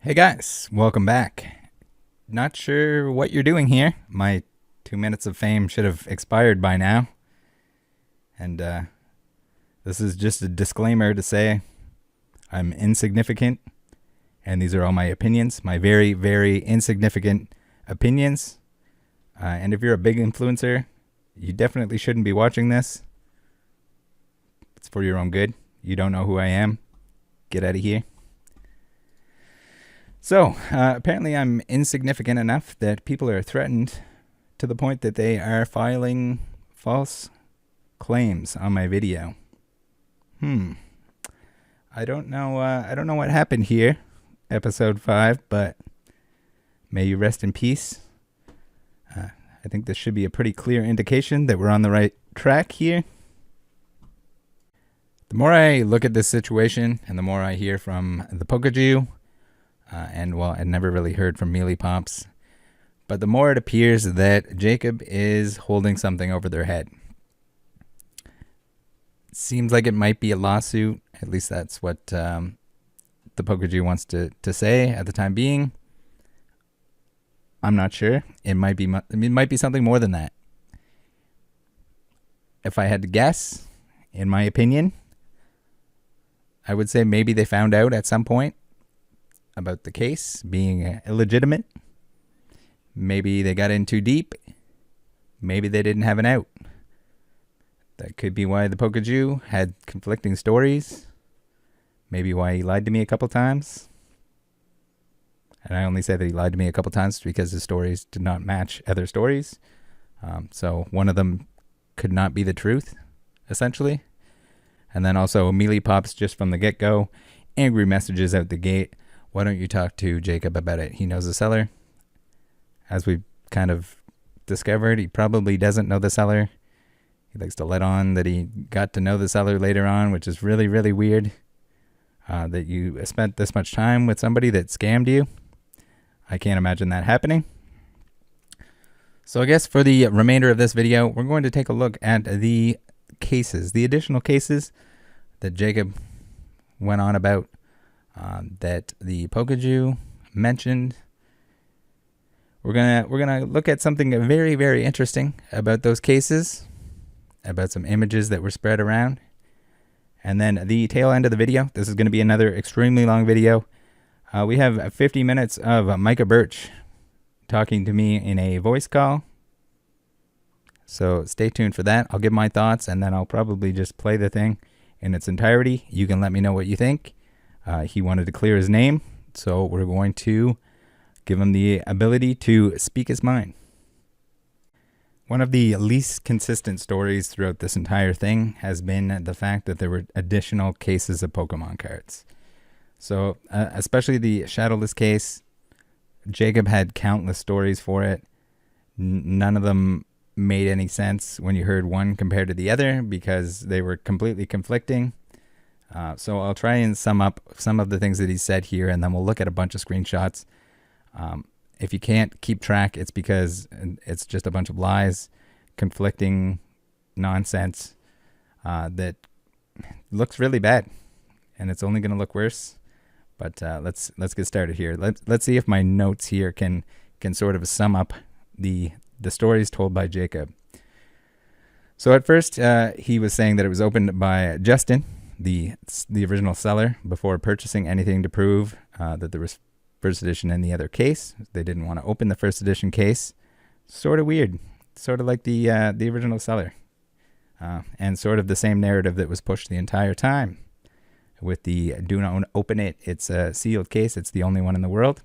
Hey guys, welcome back. Not sure what you're doing here. My 2 minutes of fame should have expired by now. And this is just a disclaimer to say I'm insignificant. And these are all my opinions, my very, very insignificant opinions. And if you're a big influencer, you definitely shouldn't be watching this. It's for your own good. You don't know who I am. Get out of here. So, apparently I'm insignificant enough that people are threatened to the point that they are filing false claims on my video. I don't know what happened here, episode 5, but may you rest in peace. I think this should be a pretty clear indication that we're on the right track here. The more I look at this situation and the more I hear from the Pokemon, I never really heard from Mealy Pops, but the more it appears that Jacob is holding something over their head. It seems like it might be a lawsuit. At least that's what the Pokemon wants to say at the time being. I'm not sure. It might be something more than that. If I had to guess, in my opinion, I would say maybe they found out at some point about the case being illegitimate. Maybe they got in too deep. Maybe they didn't have an out. That could be why the Pokemon had conflicting stories. Maybe why he lied to me a couple times. And I only say that he lied to me a couple times because his stories did not match other stories. So one of them could not be the truth, essentially. And then also Mealy Pops just from the get-go. Angry messages out the gate. Why don't you talk to Jacob about it? He knows the seller. As we've kind of discovered, he probably doesn't know the seller. He likes to let on that he got to know the seller later on, which is really, really weird. That you spent this much time with somebody that scammed you. I can't imagine that happening. So I guess for the remainder of this video, we're going to take a look at the cases, the additional cases that Jacob went on about. That the Pokemon mentioned. We're gonna look at something very, very interesting about those cases, about some images that were spread around, and then the tail end of the video. This is going to be another extremely long video. We have 50 minutes of Micah Birch talking to me in a voice call. So stay tuned for that. I'll give my thoughts, and then I'll probably just play the thing in its entirety. You can let me know what you think. He wanted to clear his name, so we're going to give him the ability to speak his mind. One of the least consistent stories throughout this entire thing has been the fact that there were additional cases of Pokemon cards. So, especially the Shadowless case, Jacob had countless stories for it. None of them made any sense when you heard one compared to the other because they were completely conflicting. So I'll try and sum up some of the things that he said here, and then we'll look at a bunch of screenshots. If you can't keep track, it's because it's just a bunch of lies, conflicting nonsense that looks really bad, and it's only going to look worse. But let's get started here. Let's see if my notes here can sort of sum up the stories told by Jacob. So at first, he was saying that it was opened by Justin, the original seller, before purchasing anything to prove that there was first edition in the other case. They didn't want to open the first edition case. Sort of weird. Sort of like the original seller. And sort of the same narrative that was pushed the entire time. With the do not open it, it's a sealed case. It's the only one in the world.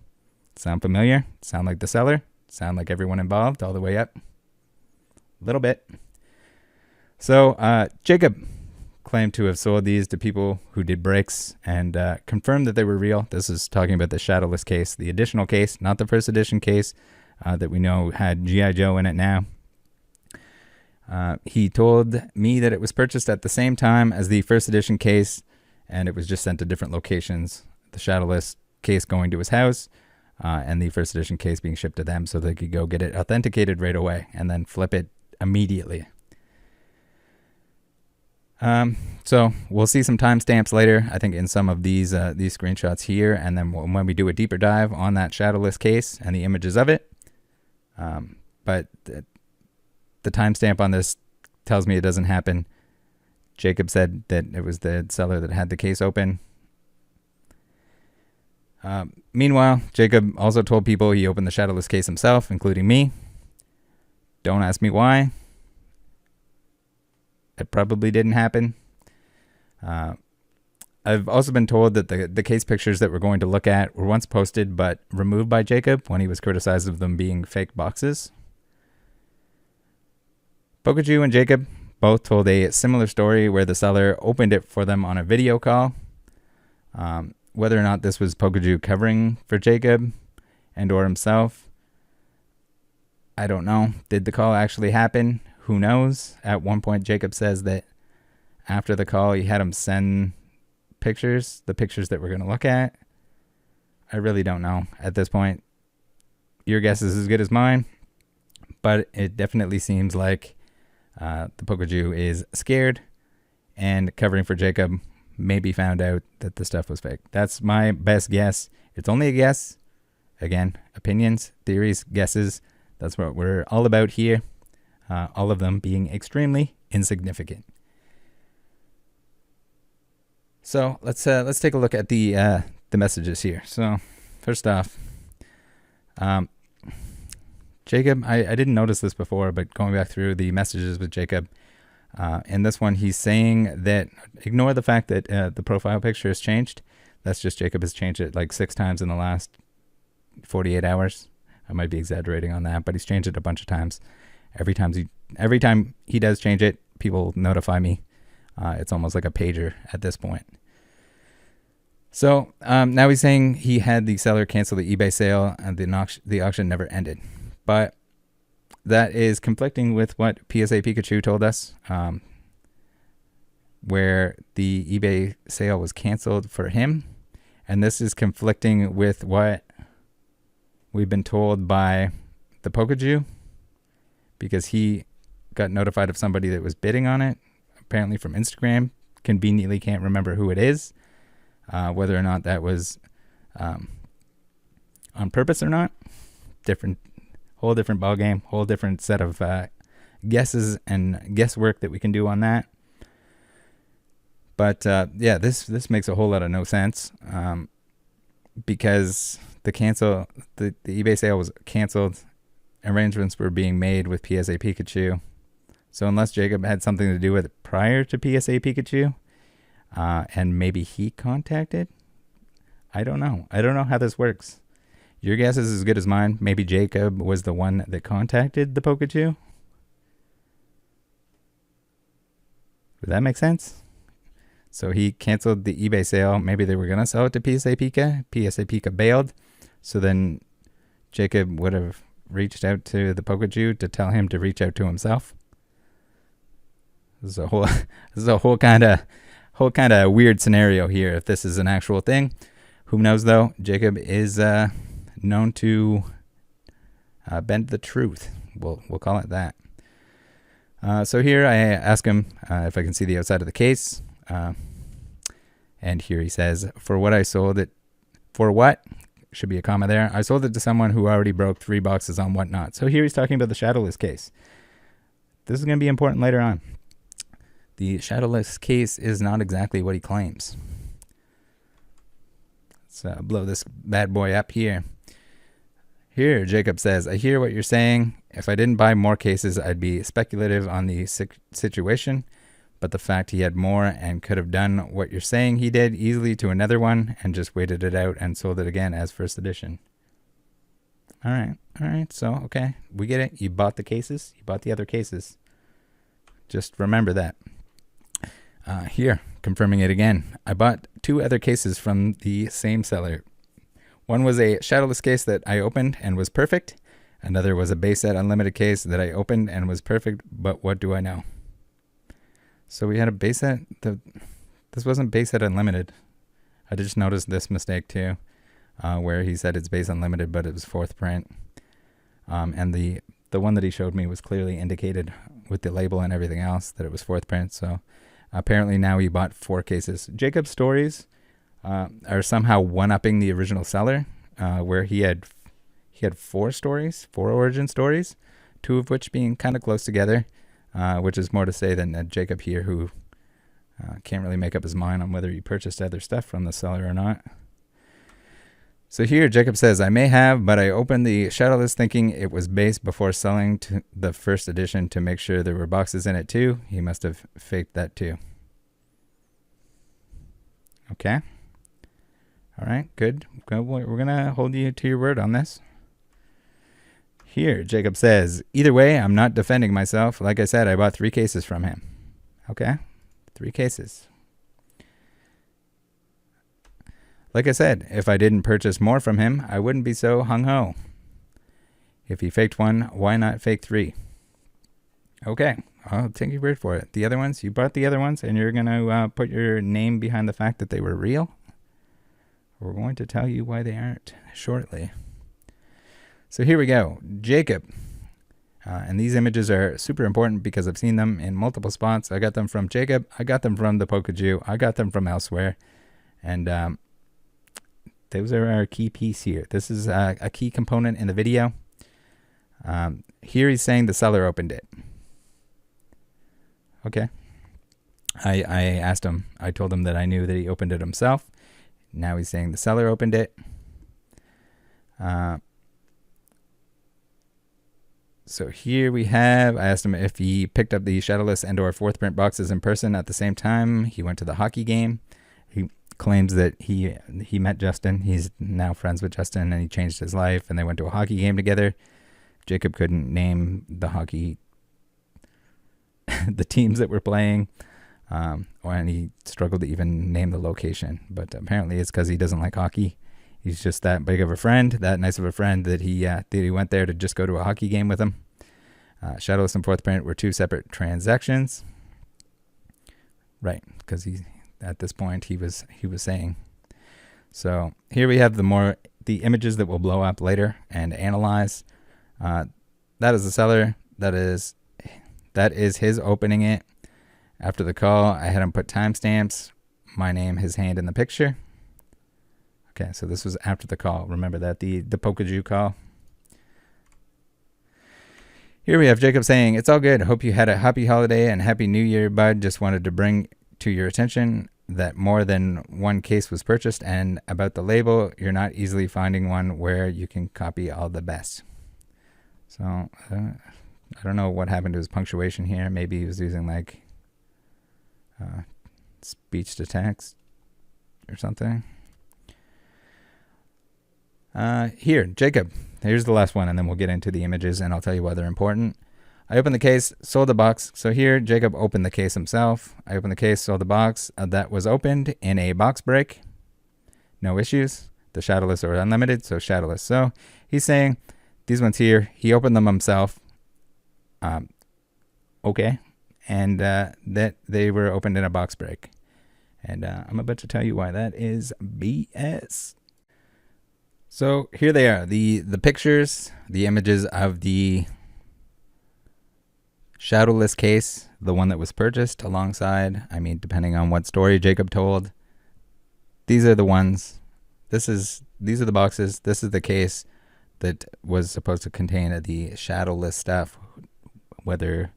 Sound familiar? Sound like the seller? Sound like everyone involved all the way up? A little bit. So Jacob claimed to have sold these to people who did breaks and confirmed that they were real. This is talking about the Shadowless case, the additional case, not the first edition case that we know had G.I. Joe in it now. He told me that it was purchased at the same time as the first edition case, and it was just sent to different locations. The Shadowless case going to his house, and the first edition case being shipped to them so they could go get it authenticated right away and then flip it immediately. So we'll see some timestamps later, I think, in some of these screenshots here, and then when we do a deeper dive on that shadowless case and the images of it. But the timestamp on this tells me it doesn't happen. Jacob said that it was the seller that had the case open. Meanwhile, Jacob also told people he opened the shadowless case himself, including me. Don't ask me why. It probably didn't happen. I've also been told that the case pictures that we're going to look at were once posted but removed by Jacob when he was criticized of them being fake boxes. Pokaju and Jacob both told a similar story where the seller opened it for them on a video call. Whether or not this was Pokaju covering for Jacob and or himself, I don't know. Did the call actually happen? Who knows? At one point, Jacob says that after the call, he had him send pictures, the pictures that we're going to look at. I really don't know at this point. Your guess is as good as mine, but it definitely seems like the Pokaju is scared and covering for Jacob. Maybe found out that the stuff was fake. That's my best guess. It's only a guess. Again, opinions, theories, guesses. That's what we're all about here. All of them being extremely insignificant. So let's take a look at the messages here. So first off, Jacob, I didn't notice this before, but going back through the messages with Jacob, in this one he's saying that ignore the fact that the profile picture has changed. That's just Jacob has changed it like 6 times in the last 48 hours. I might be exaggerating on that, but he's changed it a bunch of times. Every time he does change it, people notify me. It's almost like a pager at this point. So now he's saying he had the seller cancel the eBay sale and the auction never ended. But that is conflicting with what PSA Pikachu told us, where the eBay sale was canceled for him. And this is conflicting with what we've been told by the Pokaju, because he got notified of somebody that was bidding on it, apparently from Instagram. Conveniently can't remember who it is, whether or not that was on purpose or not. Whole different ballgame, whole different set of guesses and guesswork that we can do on that. But yeah, this makes a whole lot of no sense, because the eBay sale was canceled. Arrangements were being made with PSA Pikachu. So unless Jacob had something to do with it prior to PSA Pikachu, and maybe he contacted, I don't know. I don't know how this works. Your guess is as good as mine. Maybe Jacob was the one that contacted the Pokaju. Would that make sense? So he canceled the eBay sale. Maybe they were going to sell it to PSA Pika. PSA Pika bailed. So then Jacob would have reached out to the Pokaju to tell him to reach out to himself. This is a whole kind of weird scenario here if this is an actual thing. Who knows though? Jacob is known to bend the truth. We'll call it that. So here I ask him if I can see the outside of the case. And here he says, for what I sold it, for what? Should be a comma there. I sold it to someone who already broke 3 boxes on whatnot. So here he's talking about the shadowless case. This is going to be important later on. The shadowless case is not exactly what he claims. Let's blow this bad boy up here. Here, Jacob says, I hear what you're saying. If I didn't buy more cases, I'd be speculative on the situation. But the fact he had more and could have done what you're saying he did easily to another one and just waited it out and sold it again as first edition. All right. So, okay, we get it. You bought the cases. You bought the other cases. Just remember that. Here, confirming it again. I bought 2 other cases from the same seller. One was a shadowless case that I opened and was perfect. Another was a base set unlimited case that I opened and was perfect, but what do I know? So we had a base set. This wasn't base set unlimited. I just noticed this mistake too, where he said it's base unlimited, but it was 4th print. And the one that he showed me was clearly indicated with the label and everything else that it was 4th print. So Apparently now he bought 4 cases. Jacob's stories are somehow one-upping the original seller, where he had 4 stories, 4 origin stories, 2 of which being kind of close together, which is more to say than Jacob here, who can't really make up his mind on whether he purchased other stuff from the seller or not. So here Jacob says, I may have, but I opened the Shadowless thinking it was base before selling to the first edition to make sure there were boxes in it too. He must have faked that too. Okay. All right, good. We're going to hold you to your word on this. Here, Jacob says, either way, I'm not defending myself. Like I said, I bought 3 cases from him. Okay? 3 cases. Like I said, if I didn't purchase more from him, I wouldn't be so hung-ho. If he faked 1, why not fake 3? Okay, I'll take your word for it. The other ones, you bought the other ones, and you're going to put your name behind the fact that they were real? We're going to tell you why they aren't shortly. So here we go. Jacob. And these images are super important because I've seen them in multiple spots. I got them from Jacob. I got them from the Pokaju. I got them from elsewhere. And those are our key piece here. This is a key component in the video. Here he's saying the seller opened it. Okay. I asked him. I told him that I knew that he opened it himself. Now he's saying the seller opened it. So here we have, I asked him if he picked up the Shadowless and or 4th print boxes in person at the same time. He went to the hockey game. He claims that he met Justin. He's now friends with Justin, and he changed his life, and they went to a hockey game together. Jacob couldn't name the hockey, the teams that were playing, and he struggled to even name the location. But apparently it's because he doesn't like hockey. He's just that big of a friend, that nice of a friend, that he went there to just go to a hockey game with him. Shadowless and 4th print were 2 separate transactions. Right, because at this point he was saying. So here we have the images that will blow up later and analyze. That is the seller. That is his opening it. After the call, I had him put timestamps, my name, his hand in the picture. Okay, so this was after the call. Remember that, the Pokaju call. Here we have Jacob saying, it's all good. Hope you had a happy holiday and happy new year, bud. Just wanted to bring to your attention that more than 1 case was purchased, and about the label, you're not easily finding one where you can copy all the best. So, I don't know what happened to his punctuation here. Maybe he was using like speech to text or something. Here, Jacob. Here's the last one, and then we'll get into the images, and I'll tell you why they're important. I opened the case, sold the box. So here, Jacob opened the case himself. I opened the case, sold the box. That was opened in a box break. No issues. The Shadowless are unlimited, so Shadowless. So he's saying these ones here, he opened them himself. Okay. And that they were opened in a box break. And I'm about to tell you why that is BS. So here they are, the pictures, the images of the Shadowless case, the one that was purchased alongside, depending on what story Jacob told. These are the ones. These are the boxes. This is the case that was supposed to contain the Shadowless stuff. Whether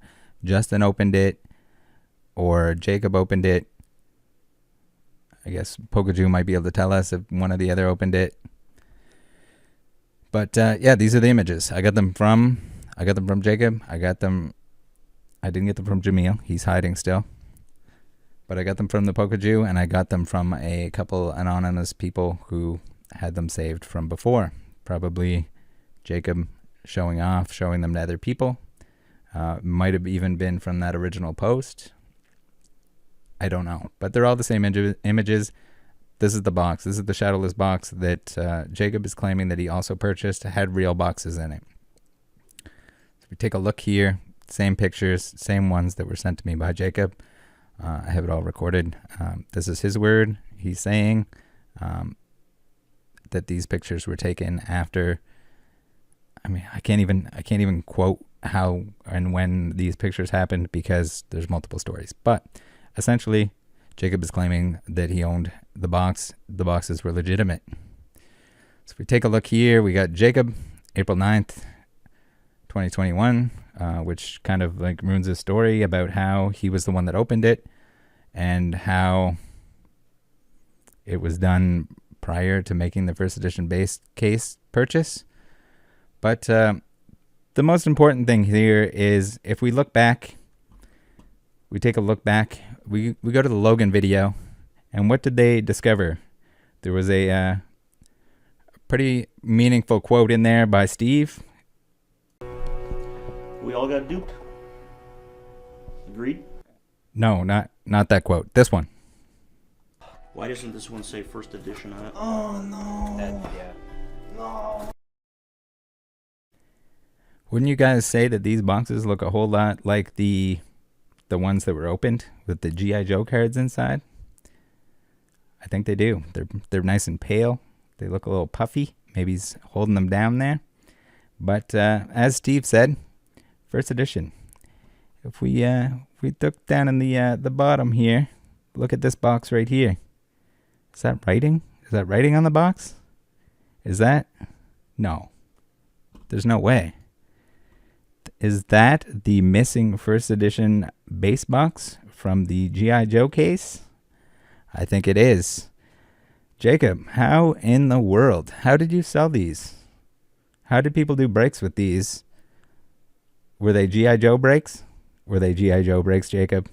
Justin opened it or Jacob opened it. I guess Pokaju might be able to tell us if one or the other opened it. But yeah, these are the images. I got them from Jacob. I didn't get them from Jamil. He's hiding still. But I got them from the Pokaju, and I got them from a couple anonymous people who had them saved from before. Probably Jacob showing them to other people. Might have even been from that original post. I don't know. But they're all the same images. This is the box. This is the Shadowless box that Jacob is claiming that he also purchased. It had real boxes in it. So we take a look here. Same pictures, same ones that were sent to me by Jacob. I have it all recorded. This is his word. He's saying that these pictures were taken after. I can't even quote how and when these pictures happened because there's multiple stories. But essentially, Jacob is claiming that he owned the box. The boxes were legitimate. So if we take a look here, we got Jacob, April 9th, 2021, which kind of like ruins his story about how he was the one that opened it and how it was done prior to making the first edition base case purchase. But the most important thing here is if we look back, we take a look back, we go to the Logan video, and what did they discover? There was a pretty meaningful quote in there by Steve. We all got duped. Agreed? No, not that quote. This one. Why doesn't this one say first edition on it? Oh no. Yeah. No. Wouldn't you guys say that these boxes look a whole lot like the ones that were opened with the G.I. Joe cards inside? I think they do. They're nice and pale. They look a little puffy. Maybe he's holding them down there. But as Steve said, first edition. If we look down in the bottom here, look at this box right here. Is that writing? Is that writing on the box? Is that? No. There's no way. Is that the missing first edition base box from the G.I. Joe case? I think it is. Jacob, how in the world? How did you sell these? How did people do breaks with these? Were they G.I. Joe breaks? Were they G.I. Joe breaks, Jacob?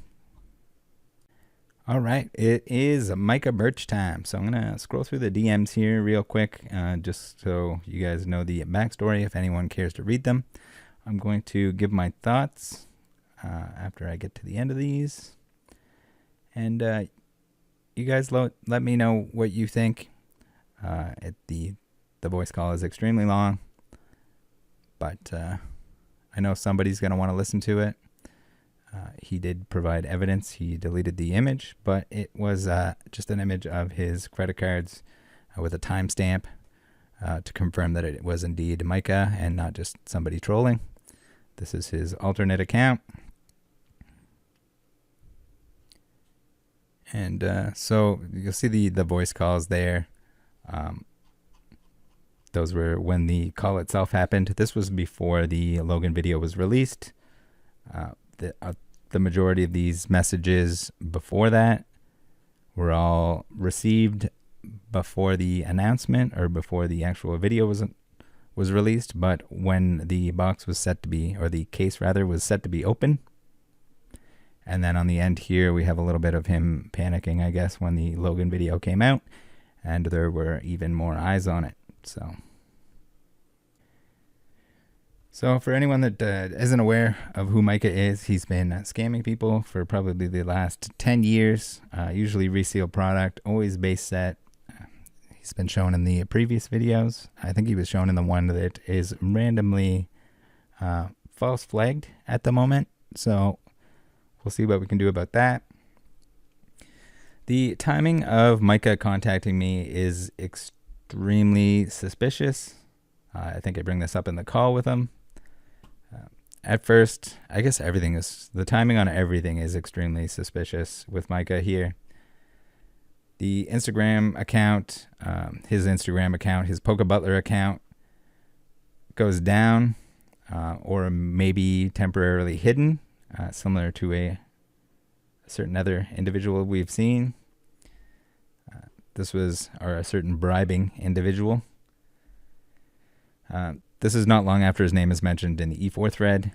All right, it is Micah Birch time. So I'm going to scroll through the DMs here real quick, just so you guys know the backstory if anyone cares to read them. I'm going to give my thoughts after I get to the end of these. And you guys let me know what you think. The voice call is extremely long, but I know somebody's going to want to listen to it. He did provide evidence. He deleted the image, but it was just an image of his credit cards with a timestamp to confirm that it was indeed Micah and not just somebody trolling. This is his alternate account. And so you'll see the voice calls there. Those were when the call itself happened. This was before the Logan video was released. The majority of these messages before that were all received before the announcement or before the actual video was released. But when the box was set to be, or the case rather, was set to be open. And then on the end here, we have a little bit of him panicking, I guess, when the Logan video came out. And there were even more eyes on it. So for anyone that isn't aware of who Micah is, he's been scamming people for probably the last 10 years. Usually resealed product, always base set. He's been shown in the previous videos. I think he was shown in the one that is randomly false flagged at the moment. So we'll see what we can do about that. The timing of Micah contacting me is extremely suspicious. I think I bring this up in the call with him. At first, I guess the timing on everything is extremely suspicious with Micah here. The Instagram account, his Instagram account, his Polka Butler account goes down or maybe temporarily hidden, similar to a certain other individual we've seen. This was a certain bribing individual. This is not long after his name is mentioned in the E4 thread,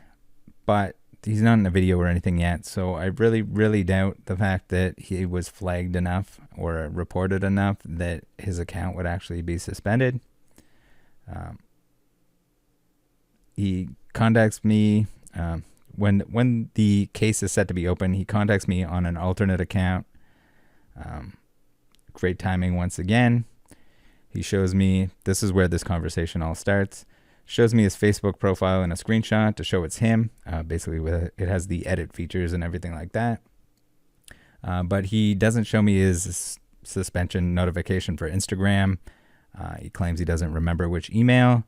but he's not in a video or anything yet, so I really, really doubt the fact that he was flagged enough or reported enough that his account would actually be suspended. He contacts me when the case is set to be open. He contacts me on an alternate account. Great timing once again. He shows me, this is where this conversation all starts, shows me his Facebook profile and a screenshot to show it's him. Basically, it has the edit features and everything like that. But he doesn't show me his suspension notification for Instagram. He claims he doesn't remember which email.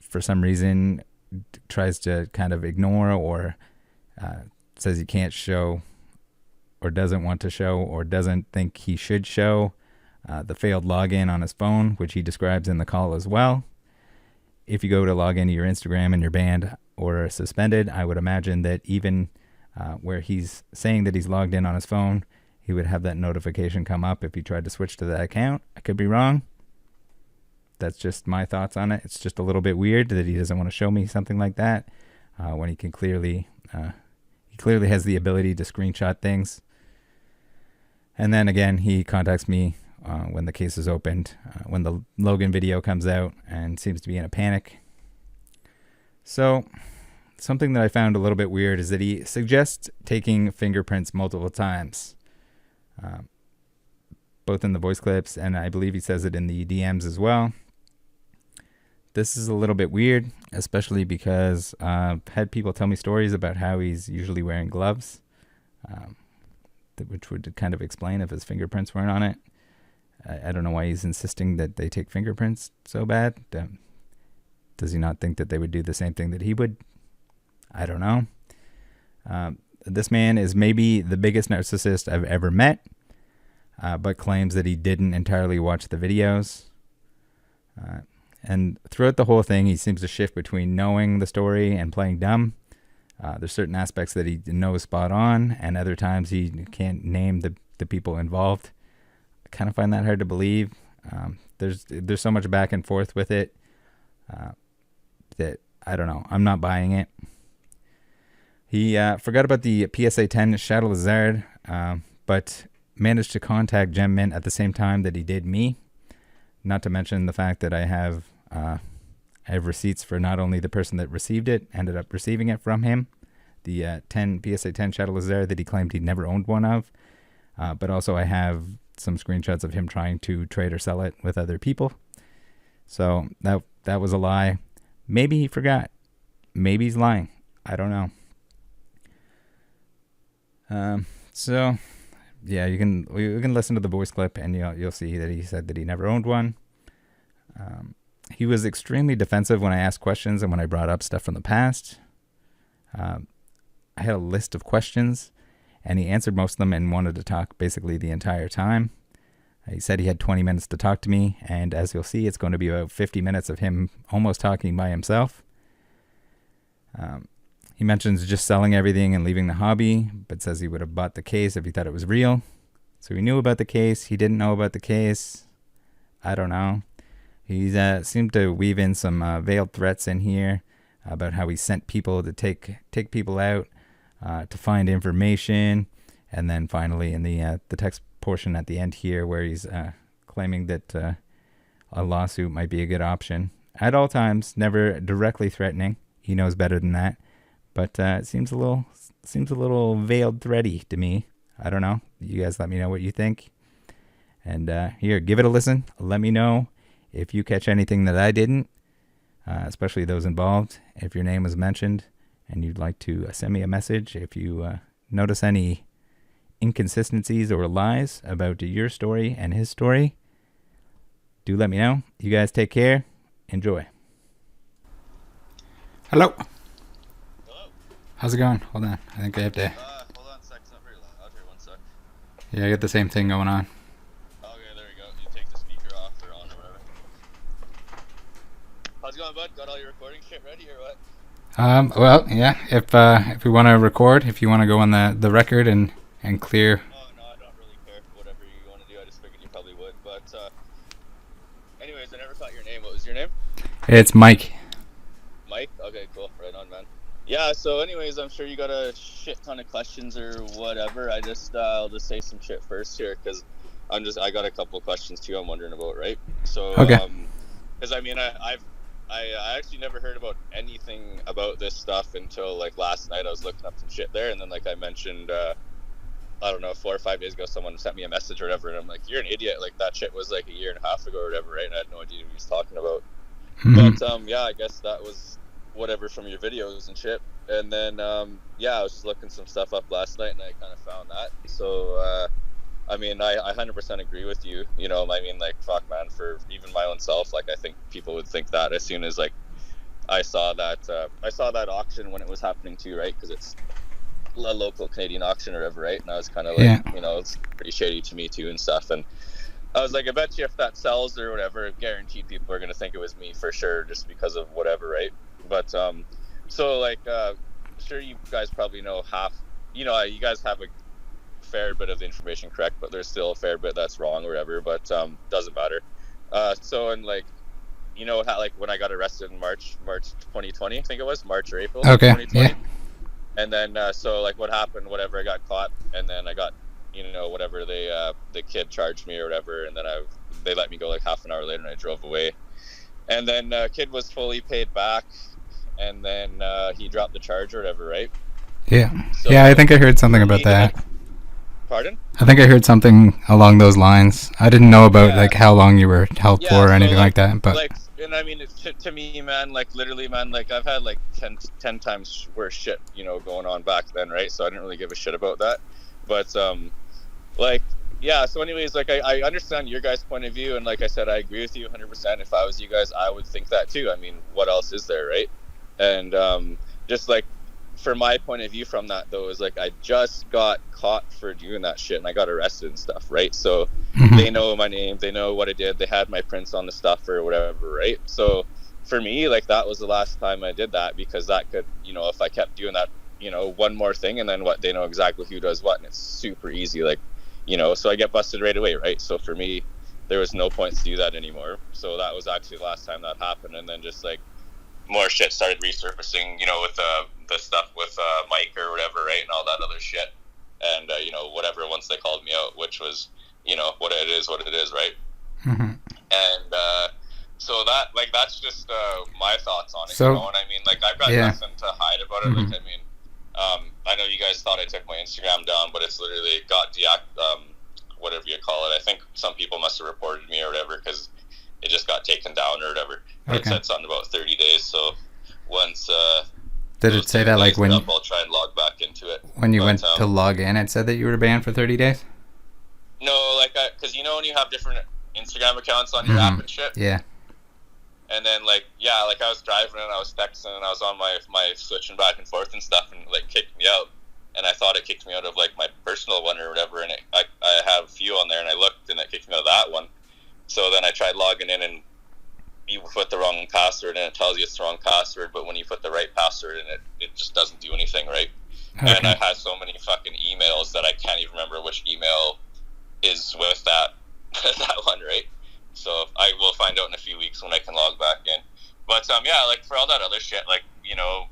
For some reason, tries to kind of ignore or says he can't show or doesn't want to show or doesn't think he should show the failed login on his phone, which he describes in the call as well. If you go to log into your Instagram and you're banned or suspended, I would imagine that even where he's saying that he's logged in on his phone, he would have that notification come up if he tried to switch to that account. I could be wrong. That's just my thoughts on it. It's just a little bit weird that he doesn't want to show me something like that when he can clearly has the ability to screenshot things. And then again, he contacts me when the case is opened, when the Logan video comes out, and seems to be in a panic. So something that I found a little bit weird is that he suggests taking fingerprints multiple times, both in the voice clips, and I believe he says it in the DMs as well. This is a little bit weird, especially because I've had people tell me stories about how he's usually wearing gloves, which would kind of explain if his fingerprints weren't on it. I don't know why he's insisting that they take fingerprints so bad. Does he not think that they would do the same thing that he would? I don't know. This man is maybe the biggest narcissist I've ever met, but claims that he didn't entirely watch the videos. And throughout the whole thing, he seems to shift between knowing the story and playing dumb. There's certain aspects that he knows spot on, and other times he can't name the people involved. I kind of find that hard to believe. There's so much back and forth with it that I don't know. I'm not buying it. He forgot about the PSA 10 Shadow Lizard, but managed to contact Gem Mint at the same time that he did me. Not to mention the fact that I have receipts for not only the person that received it, ended up receiving it from him, the PSA 10 Shadow Lizard that he claimed he never owned one of, but also I have some screenshots of him trying to trade or sell it with other people. So that was a lie. Maybe he forgot. Maybe he's lying. I don't know. So yeah, you can listen to the voice clip and you'll see that he said that he never owned one. He was extremely defensive when I asked questions and when I brought up stuff from the past. I had a list of questions and he answered most of them and wanted to talk basically the entire time. He said he had 20 minutes to talk to me, and as you'll see, it's going to be about 50 minutes of him almost talking by himself. He mentions just selling everything and leaving the hobby, but says he would have bought the case if he thought it was real. So he knew about the case. He didn't know about the case. I don't know. He seemed to weave in some veiled threats in here about how he sent people to take people out to find information. And then finally in the text portion at the end here where he's claiming that a lawsuit might be a good option. At all times, never directly threatening. He knows better than that. But it seems a little veiled thready to me. I don't know. You guys let me know what you think. And here, give it a listen. Let me know if you catch anything that I didn't, especially those involved. If your name was mentioned and you'd like to send me a message, if you notice any inconsistencies or lies about your story and his story, do let me know. You guys take care. Enjoy. Hello. How's it going? Hold on. I think I have to... Hold on a sec. It's not very loud here. One sec. Yeah, I got the same thing going on. Okay, there we go. You take the speaker off or on or whatever. How's it going, bud? Got all your recording shit ready or what? Well, yeah. If we want to record, if you want to go on the record and clear... No, I don't really care. Whatever you want to do. I just figured you probably would. But, anyways, I never caught your name. What was your name? It's Mike. Mike? Okay, cool. Right on, man. Yeah, so anyways, I'm sure you got a shit ton of questions or whatever. I'll just say some shit first here, because I got a couple of questions too I'm wondering about, right? So, okay. Because I mean, I actually never heard about anything about this stuff until like last night. I was looking up some shit there, and then like I mentioned, I don't know, 4 or 5 days ago, someone sent me a message or whatever, and I'm like, you're an idiot. Like that shit was like a year and a half ago or whatever, right? And I had no idea what he was talking about. Mm-hmm. But yeah, I guess that was whatever from your videos and shit. And then yeah, I was just looking some stuff up last night and I kind of found that. So I mean, I 100% agree with you. You know, I mean, like, fuck, man, for even my own self, like, I think people would think that as soon as, like, I saw that auction when it was happening too, right? Because a local Canadian auction or whatever, right? And I was kind of like, it's pretty shady to me too and stuff. And I was like, I bet you if that sells or whatever, guaranteed people are going to think it was me for sure, just because of whatever, right? But so like, sure, you guys probably know half, you guys have a fair bit of the information correct, but there's still a fair bit that's wrong or whatever, but doesn't matter. So, and like, how, like when I got arrested in March 2020, I think it was March or April 2020. Yeah. And then, so like what happened, whatever, I got caught, and then I got, whatever, the kid charged me or whatever, and then they let me go like half an hour later, and I drove away. And then kid was fully paid back, and then he dropped the charge or whatever, right? Yeah. So, yeah, I think I heard something about that. Pardon? I think I heard something along those lines. I didn't know about like how long you were held for or anything like that, but like, and I mean, to me, man, like literally, man, like I've had like 10 times worse shit, going on back then, right? So I didn't really give a shit about that. But like, yeah, so anyways, like I understand your guys' point of view, and like I said, I agree with you 100%. If I was you guys, I would think that too. I mean, what else is there, right? And just like, for my point of view from that though, is like I just got caught for doing that shit, and I got arrested and stuff, right? So they know my name, they know what I did, they had my prints on the stuff or whatever, right? So for me, like that was the last time I did that, because that could, if I kept doing that, one more thing, and then they know exactly who does what, and it's super easy, like, so I get busted right away, right? So for me, there was no point to do that anymore. So that was actually the last time that happened. And then just like more shit started resurfacing, with the stuff with Mike or whatever, right, and all that other shit, and whatever, once they called me out, which was what it is, right? And so that, like, that's just my thoughts on it. So, you know what I mean? Like, I've got nothing to hide about it. Like, I mean, I know you guys thought I took my Instagram down, but it's literally got whatever you call it. I think some people must have reported me or whatever, because it just got taken down or whatever. It said something about 30 days. So once did it say that, like, when I'll try and log back into it when you went to log in, it said that you were banned for 30 days? No, like, because when you have different Instagram accounts on your app and shit, and then like, yeah, like I was driving and I was texting and I was on my switching back and forth and stuff, and like kicked me out, and I thought it kicked me out of like my personal one or whatever, and I have a few on there, and I looked and it kicked me out of that one. So then I tried logging in, and you put the wrong password, and it tells you it's the wrong password, but when you put the right password in, it just doesn't do anything, right? And I had so many fucking emails that I can't even remember which email is with that that one, right? So I will find out in a few weeks when I can log back in. But yeah, like for all that other shit, like,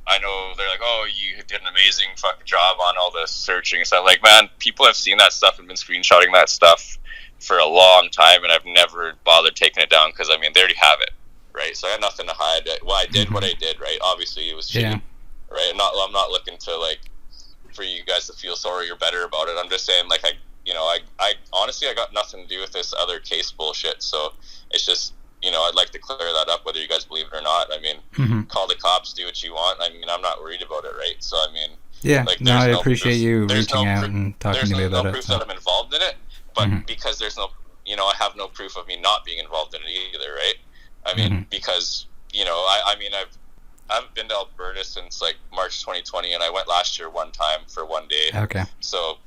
I know they're like, oh, you did an amazing fucking job on all this searching and stuff. Like, man, people have seen that stuff and been screenshotting that stuff for a long time, and I've never bothered taking it down, because I mean, they already have it, right? So I have nothing to hide. Well, I did what I did, right? Obviously it was cheating, right? I'm not looking to, like, for you guys to feel sorry or better about it. I'm just saying, like, I honestly, I got nothing to do with this other case bullshit. So it's just, I'd like to clear that up, whether you guys believe it or not. I mean, call the cops, do what you want. I mean, I'm not worried about it, right? So I mean, like, no, I appreciate you reaching out and talking to me about it. There's no proof that I'm involved in it, but because there's no, I have no proof of me not being involved in it either, right? I mean, because, I mean, I haven't been to Alberta since like March 2020, and I went last year one time for one day. Okay. So,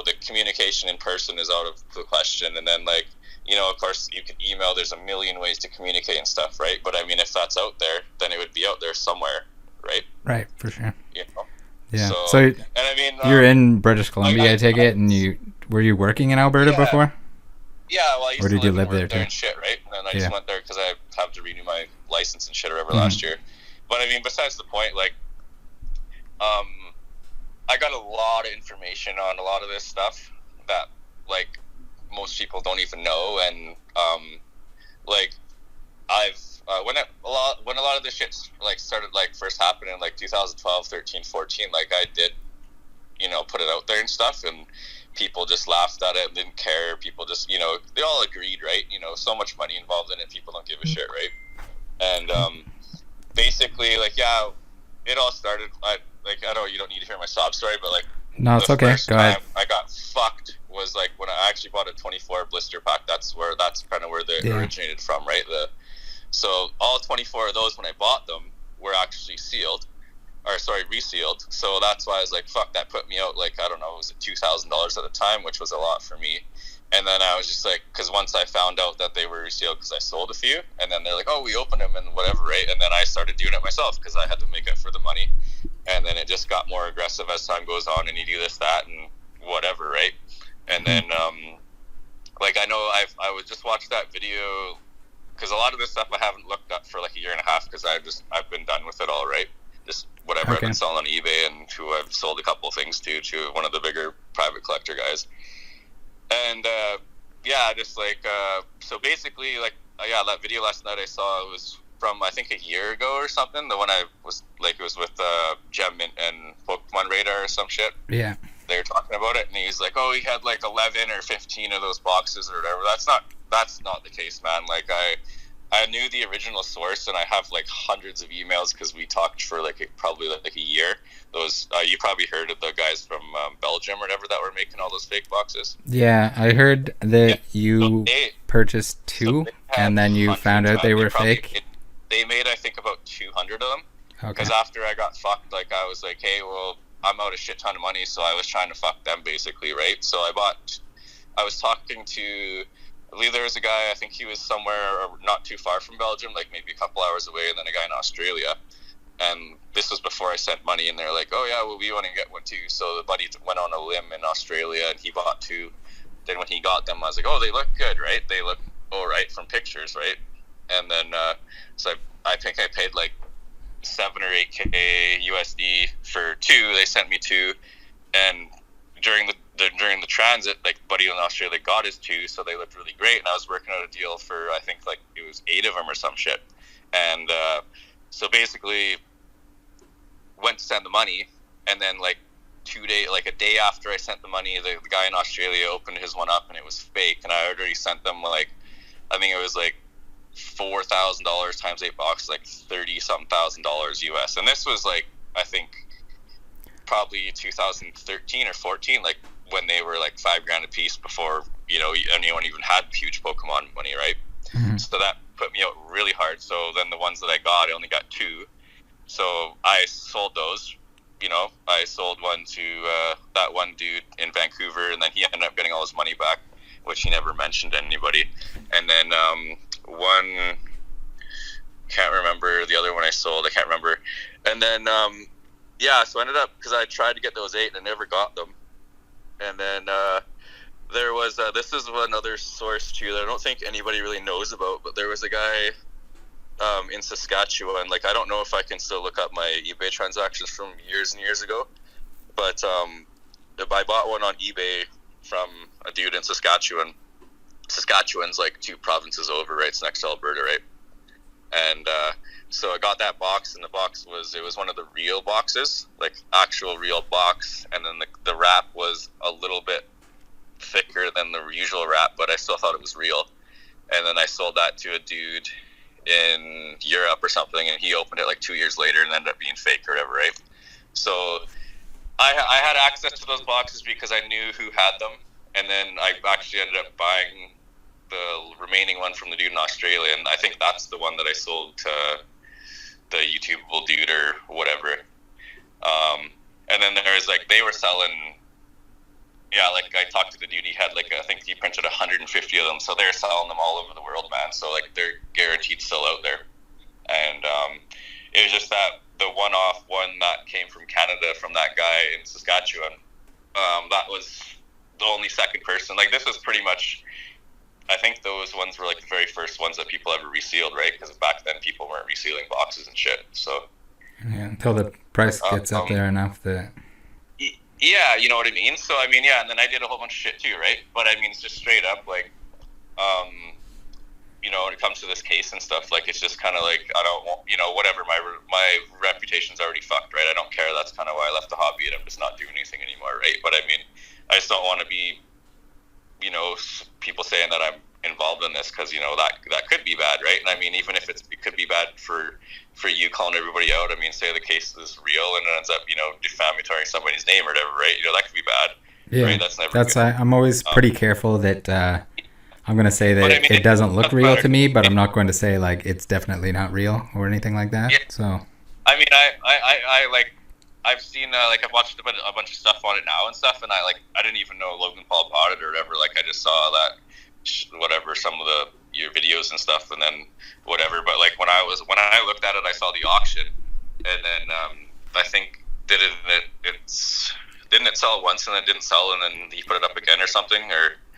the communication in person is out of the question. And then, like, of course you can email, there's a million ways to communicate and stuff, right? But I mean, if that's out there, then it would be out there somewhere, right? Right, for sure. Yeah. So and I mean, you're in British Columbia, I take it, and were you working in Alberta before? Yeah, well, I used or did to you live there too? and shit, right? And then I just went there because I have to renew my license and shit or whatever last year. But I mean, besides the point, like, I got a lot of information on a lot of this stuff that, like, most people don't even know. And like, I've when a lot of this shit like started, like, first happening in like 2012, 13, 14, like, I did, put it out there and stuff, and people just laughed at it and didn't care. People just, they all agreed, right? So much money involved in it, people don't give a shit, right? And basically, like, yeah, it all started, I know you don't need to hear my sob story, but like, no, it's okay, go ahead. I got fucked was like when I actually bought a 24 blister pack. That's kind of where they originated from, right? So all 24 of those, when I bought them, were actually sealed, resealed. So that's why I was like, fuck, that put me out like, I don't know, was it $2,000 at the time, which was a lot for me. And then I was just like, because once I found out that they were resealed, because I sold a few, and then they're like, oh, we opened them and whatever, right? And then I started doing it myself because I had to make it for the money. And then it just got more aggressive as time goes on, and you do this, that, and whatever, right? And then, like, I know I was just watched that video, because a lot of this stuff I haven't looked up for like a year and a half, because I've been done with it all, right? Just whatever. I've been selling on eBay, and who I've sold a couple of things to one of the bigger private collector guys. And yeah, just like so basically, like that video last night I saw, it was from I think a year ago or something. The one I was like, it was with Gem Mint and Pokemon Radar or some shit. Yeah, they were talking about it, and he's like, oh, he had like 11 or 15 of those boxes or whatever. That's not the case, man. Like I knew the original source, and I have like hundreds of emails because we talked for probably like a year. Those you probably heard of the guys from Belgium or whatever that were making all those fake boxes. Yeah, I heard that you purchased two, and then you found out they were fake. They made, I think, about 200 of them. Okay. Because after I got fucked, like I was like, hey, well, I'm out a shit ton of money, so I was trying to fuck them basically, right? So I was talking to, I believe there was a guy, I think he was somewhere not too far from Belgium, like maybe a couple hours away, and then a guy in Australia. And this was before I sent money, and they're like, oh yeah, well, we want to get one too. So the buddy went on a limb in Australia, and he bought two. Then when he got them, I was like, oh, they look good, right? They look all right from pictures, right? And then so I think I paid like 7 or 8K USD for two. They sent me two, and during the transit, like buddy in Australia got his two, so they looked really great. And I was working out a deal for, I think like it was 8 of them or some shit. And so basically went to send the money, and then like a day after I sent the money, the guy in Australia opened his one up, and it was fake. And I already sent them like, I think it was like $4,000 times 8 boxes, like $30-some thousand US. And this was like, I think probably 2013 or 14, like when they were like $5,000 a piece, before anyone even had huge Pokemon money, right? Mm-hmm. So that put me out really hard. So then the ones that I got, I only got 2. So I sold those. I sold one to that one dude in Vancouver, and then he ended up getting all his money back, which he never mentioned to anybody. And then one, can't remember, the other one I sold, I can't remember. And then so I ended up, because I tried to get those 8 and I never got them. And then there was this is another source too that I don't think anybody really knows about, but there was a guy in Saskatchewan. Like, I don't know if I can still look up my eBay transactions from years and years ago, but I bought one on eBay from a dude in Saskatchewan. Saskatchewan's like 2 provinces over, right? It's next to Alberta, right? And so I got that box, and the box was one of the real boxes, like actual real box, and then the wrap was a little bit thicker than the usual wrap, but I still thought it was real. And then I sold that to a dude in Europe or something, and he opened it like 2 years later and ended up being fake or whatever, right? So I had access to those boxes because I knew who had them, and then I actually ended up buying the remaining one from the dude in Australia, and I think that's the one that I sold to the YouTubeable dude or whatever. And then there's like, they were selling, like I talked to the dude, he had like, I think he printed 150 of them, so they're selling them all over the world, man. So like, they're guaranteed still out there. And it was just that the one-off one that came from Canada from that guy in Saskatchewan, that was the only second person. Like, this was pretty much, I think those ones were like the very first ones that people ever resealed, right? Because back then people weren't resealing boxes and shit. So yeah, until the price gets up there enough that. Yeah, you know what I mean. So I mean, yeah, and then I did a whole bunch of shit too, right? But I mean, it's just straight up like, when it comes to this case and stuff, like, it's just kind of like, I don't want, whatever. My reputation's already fucked, right? I don't care. That's kind of why I left the hobby, and I'm just not doing anything anymore, right? But I mean, I just don't want to be, people saying that I'm involved in this, because that could be bad, right? And I mean, even if it could be bad for you calling everybody out, I mean, say the case is real and it ends up defamatory somebody's name or whatever, right? That could be bad. Yeah, right? That's never good. I'm always pretty careful that I'm going to say that it doesn't look real to me, but I'm not going to say like it's definitely not real or anything like that. Yeah. So I mean, I like, I've seen like I've watched a bunch of stuff on it now and stuff, and I didn't even know Logan Paul bought it or whatever. Like I just saw that whatever some of your videos and stuff, and then whatever. But like when I looked at it, I saw the auction, and then I think didn't it sell once and it didn't sell, and then he put it up again or something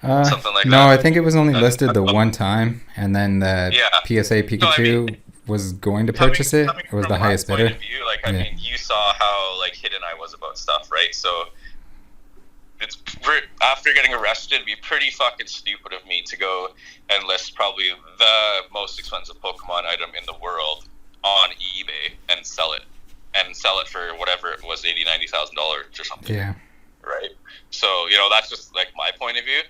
something like that. No, I think it was only listed the one time, and then the PSA Pikachu. So, I mean, was going to purchase it. It was the highest bidder. View, like I mean, you saw how like hidden I was about stuff, right? So it's after getting arrested, it'd be pretty fucking stupid of me to go and list probably the most expensive Pokemon item in the world on eBay and sell it for whatever it was, $80,000-$90,000 or something. Yeah. Right. So that's just like my point of view.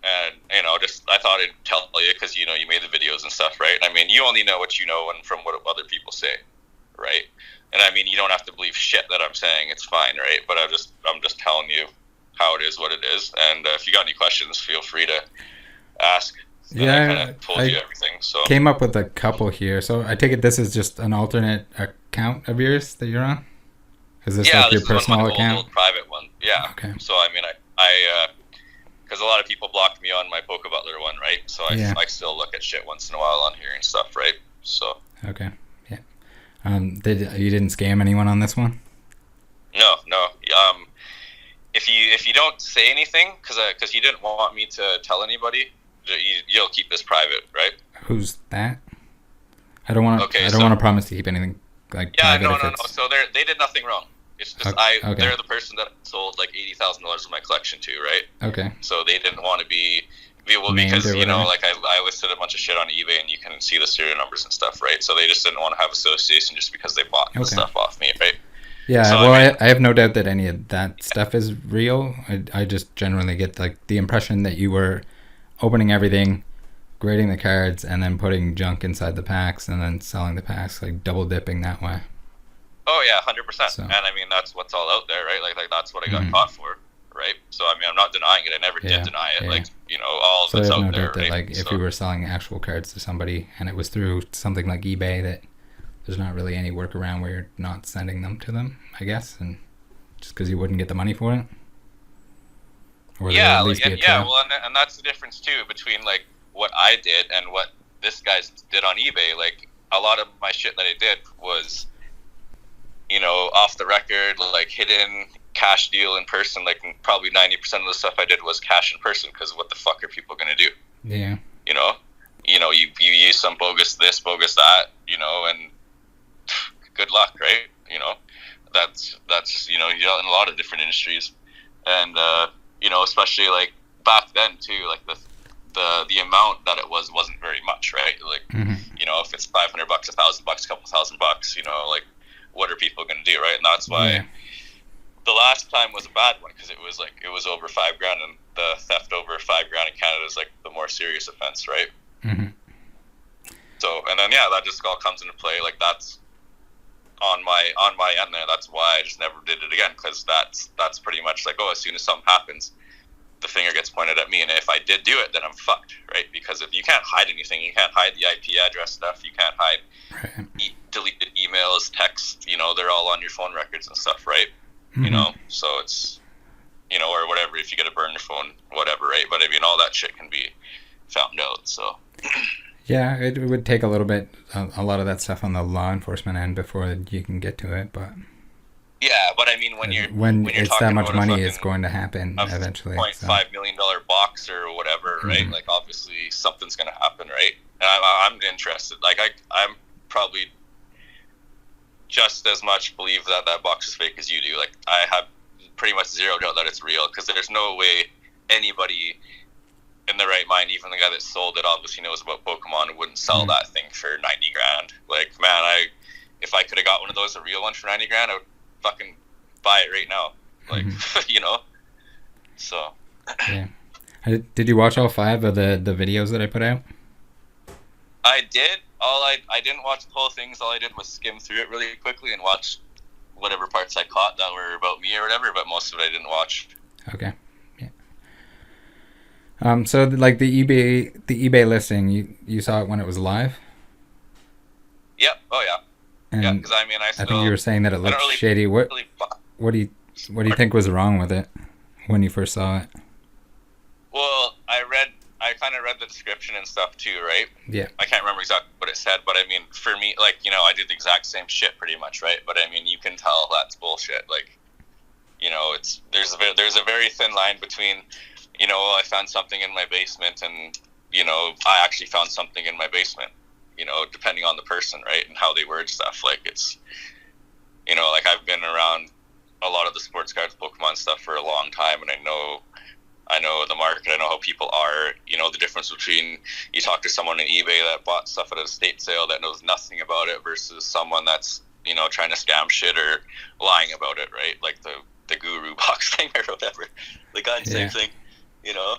And, just I thought I'd tell you because, you made the videos and stuff, right? I mean, you only know what you know and from what other people say, right? And, I mean, you don't have to believe shit that I'm saying. It's fine, right? But I'm just telling you how it is, what it is. And if you got any questions, feel free to ask. Yeah, I kind of told you everything. So came up with a couple here. So I take it this is just an alternate account of yours that you're on? Is this like your personal account? Old private one. Yeah. Okay. So, I mean, I because a lot of people blocked me on my Poke Butler one, right? So I still look at shit once in a while on here and stuff, right? So okay, yeah. You didn't scam anyone on this one? No. If you don't say anything, because he didn't want me to tell anybody, you'll keep this private, right? Who's that? I don't want to. I don't want to promise to keep anything like. Yeah, private no. So they did nothing wrong. It's just okay. They're the person that sold like $80,000 of my collection to, right? Okay. So they didn't want to be because like I listed a bunch of shit on eBay and you can see the serial numbers and stuff, right? So they just didn't want to have association just because they bought the stuff off me, right? Yeah. So, well, I have no doubt that any of that stuff is real. I just generally get like the impression that you were opening everything, grading the cards, and then putting junk inside the packs and then selling the packs, like double dipping that way. Oh yeah, 100%. So. And I mean, that's what's all out there, right? Like that's what I got caught for, right? So I mean, I'm not denying it. I never did deny it. Yeah. Like all of it's out there, doubt that, right? Like if you were selling actual cards to somebody and it was through something like eBay, that there's not really any workaround where you're not sending them to them, I guess, and just because you wouldn't get the money for it. Or well, and that's the difference too between like what I did and what this guy did on eBay. Like a lot of my shit that I did was, off the record, like hidden cash deal in person. Like probably 90% of the stuff I did was cash in person because what the fuck are people gonna do? Yeah. You use some bogus this, bogus that, and good luck, right? That's just in a lot of different industries, and especially like back then too, like the amount that it wasn't very much, right? Like if it's $500, $1,000, a couple $1,000, like what are people going to do, right? And that's why the last time was a bad one because it was over $5,000, and the theft over $5,000 in Canada is like the more serious offense, right? Mm-hmm. So and then that just all comes into play. Like that's on my end there. That's why I just never did it again, because that's pretty much like, as soon as something happens, the finger gets pointed at me, and if I did do it, then I'm fucked, right? Because if you can't hide anything, you can't hide the IP address stuff, you can't hide deleted emails, texts, they're all on your phone records and stuff, right? Mm-hmm. So it's or whatever, if you get a burner phone, whatever, right? But I mean, all that shit can be found out, so yeah, it would take a little bit, a lot of that stuff on the law enforcement end before you can get to it, but yeah, but I mean, when you're it's that much money, it's going to happen eventually. $0.5 million box or whatever, right? Mm-hmm. Like obviously something's going to happen, right? And I'm interested. Like I'm probably just as much believe that box is fake as you do. Like I have pretty much zero doubt that it's real, because there's no way anybody in the right mind, even the guy that sold it, obviously knows about Pokemon, wouldn't sell that thing for $90,000. Like, man, if I could have got one of those, a real one, for $90,000, I would fucking buy it right now. Like, So. Yeah. Did you watch all 5 of the videos that I put out? I did. I didn't watch the whole things. All I did was skim through it really quickly and watch whatever parts I caught that were about me or whatever, but most of it I didn't watch. Okay. Yeah. So like the eBay listing, you saw it when it was live? Yep. Oh yeah. And Yeah, because I mean, I think you were saying that it I looked don't really, shady. What really. what do you think was wrong with it when you first saw it? Well, I kind of read the description and stuff too, right? Yeah. I can't remember exactly what it said, but I mean, for me, like, you know, I did the exact same shit pretty much, right? But I mean, you can tell that's bullshit. Like, you know, there's a very thin line between, you know, I found something in my basement and, you know, I actually found something in my basement, you know, depending on the person, right? And how they word stuff. Like, it's, you know, like, I've been around a lot of the sports cards, Pokemon stuff for a long time, and I know the market. I know how people are. You know, the difference between you talk to someone on eBay that bought stuff at a estate sale that knows nothing about it versus someone that's, you know, trying to scam shit or lying about it, right? Like the guru box thing or whatever. The kind of same thing, you know.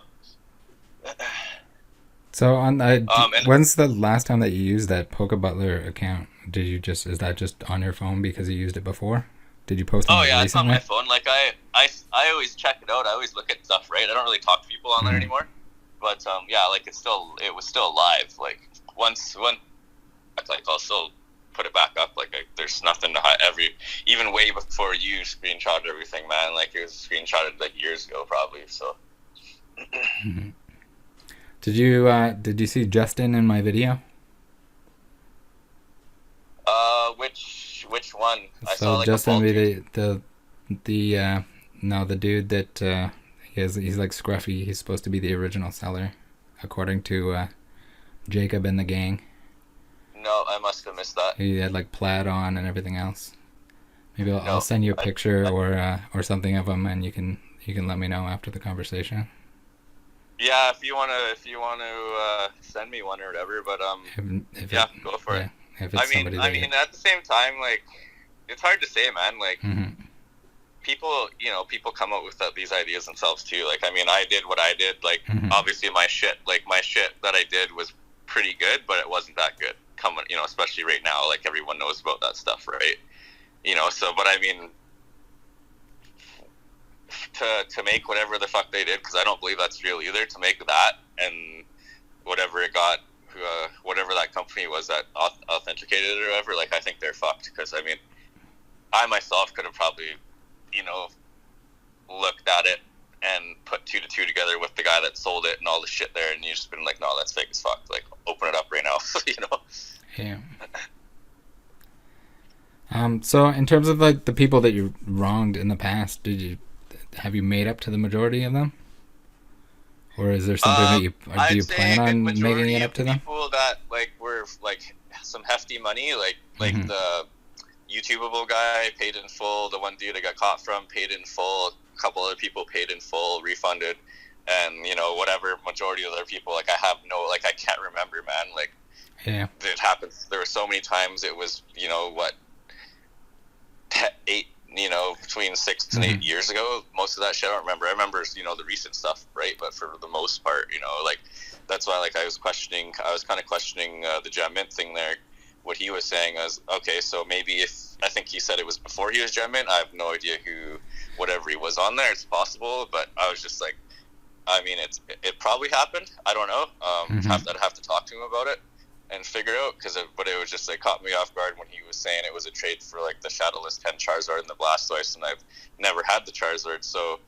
So when's the last time that you used that Pokebutler account? Is that just on your phone because you used it before? Did you post on it recently? It's on my phone. Like I always check it out. I always look at stuff, right? I don't really talk to people on there anymore. But like it was still alive. Like once like I'll still put it back up. Like there's nothing to hide. Even way before you screenshotted everything, man. Like it was screenshotted like years ago, probably. So. Mm-hmm. Did you see Justin in my video? Which one? I So saw like Justin be the dude that he's like scruffy. He's supposed to be the original seller, according to Jacob and the gang. No, I must have missed that. He had like plaid on and everything else. Maybe I'll send you a picture or something of him, and you can let me know after the conversation. Yeah, if you wanna send me one or whatever, but go for it. If it's I mean, at the same time, like, it's hard to say, man. Like, people come up with these ideas themselves too. Like, I mean, I did what I did. Like, obviously, my shit that I did was pretty good, but it wasn't that good. Especially right now, like everyone knows about that stuff, right? You know, so, but I mean, to make whatever the fuck they did, because I don't believe that's real either. To make that and whatever it got. Whatever that company was that authenticated it or whatever, like I think they're fucked, because I mean, I myself could have probably, you know, looked at it and put 2 to 2 together with the guy that sold it and all the shit there, and you just been like, no, that's fake as fuck. Like, open it up right now, you know. Yeah. So in terms of like the people that you wronged in the past, have you made up to the majority of them? Or is there something do you plan on making it up to them? People that like were like some hefty money, like the YouTubeable guy paid in full. The one dude I got caught from paid in full. A couple other people paid in full, refunded, and you know whatever majority of other people, like I can't remember, man. Like it happens. There were so many times. It was between 6 and 8 years ago. Most of that shit I don't remember. I remember, the recent stuff, right? But for the most part, like that's why I was kind of questioning the Gem Mint thing there. What he was saying was, okay, so maybe I think he said it was before he was Gem Mint. I have no idea whatever he was on there. It's possible, but I was just like, I mean, it probably happened. I don't know. I'd have to talk to him about it and figure out, but it was just like caught me off guard when he was saying it was a trade for like the Shadowless 10 Charizard and the Blastoise, and I've never had the Charizard, so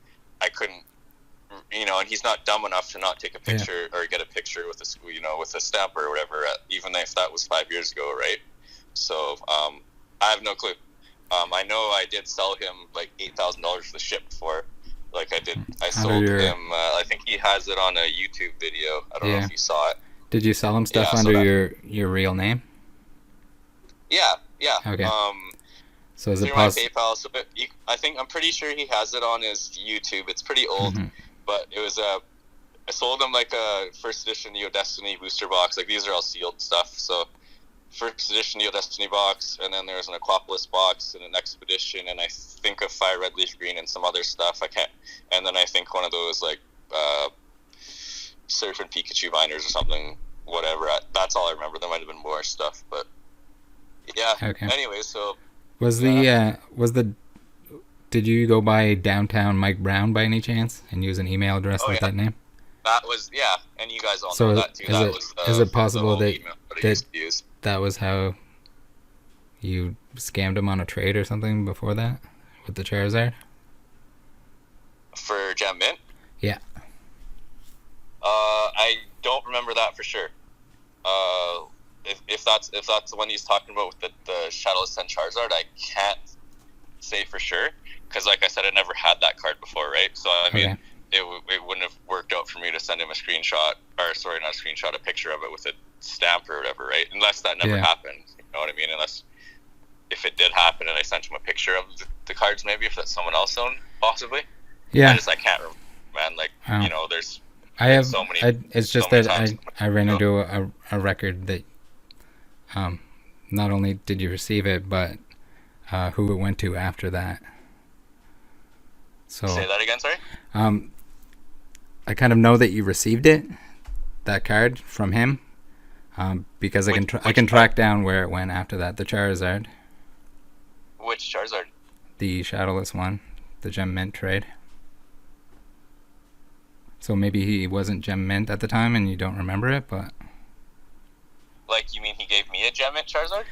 I couldn't, and he's not dumb enough to not take a picture or get a picture with a stamp or whatever, even if that was 5 years ago, right? So I have no clue. I know I did sell him like $8,000 for the ship before. Like I sold him. I think he has it on a YouTube video. I don't know if you saw it. Did you sell him stuff under your real name? Yeah. Okay. So is it possible? PayPal. So I'm pretty sure he has it on his YouTube. It's pretty old, but it was I sold him like a first edition Neo Destiny booster box. Like these are all sealed stuff. So first edition Neo Destiny box, and then there's an Aquapolis box and an Expedition, and I think a Fire Red Leaf Green and some other stuff. And then I think one of those like Surf and Pikachu binders or something, whatever. That's all I remember. There might have been more stuff, but yeah. Okay. Anyway, so did you go by Downtown Mike Brown by any chance and use an email address that name? That was and you guys all know that too. Is it possible that was how You scammed him on a trade or something before that with the Charizard? For Gem Mint? Yeah. I don't remember that for sure. If that's the one he's talking about with the Shadowless 10 Charizard, I can't say for sure, because like I said, I never had that card before, right? So I mean, it wouldn't have worked out for me to send him a screenshot, or sorry, not a screenshot, a picture of it with a stamp or whatever, right? Unless that never happened, you know what I mean? Unless if it did happen and I sent him a picture of the cards, maybe if that's someone else owned, possibly. Yeah. I can't remember, man. Like, you know, there's so many. It's just so that I ran into a record that not only did you receive it, but who it went to after that. So say that again, sorry. I kind of know that you received it, that card from him, because I can track down where it went after that. The Charizard. Which Charizard? The Shadowless one, the Gem Mint trade. So maybe he wasn't Gem Mint at the time and you don't remember it, but... Like, you mean he gave me a Gem Mint Charizard?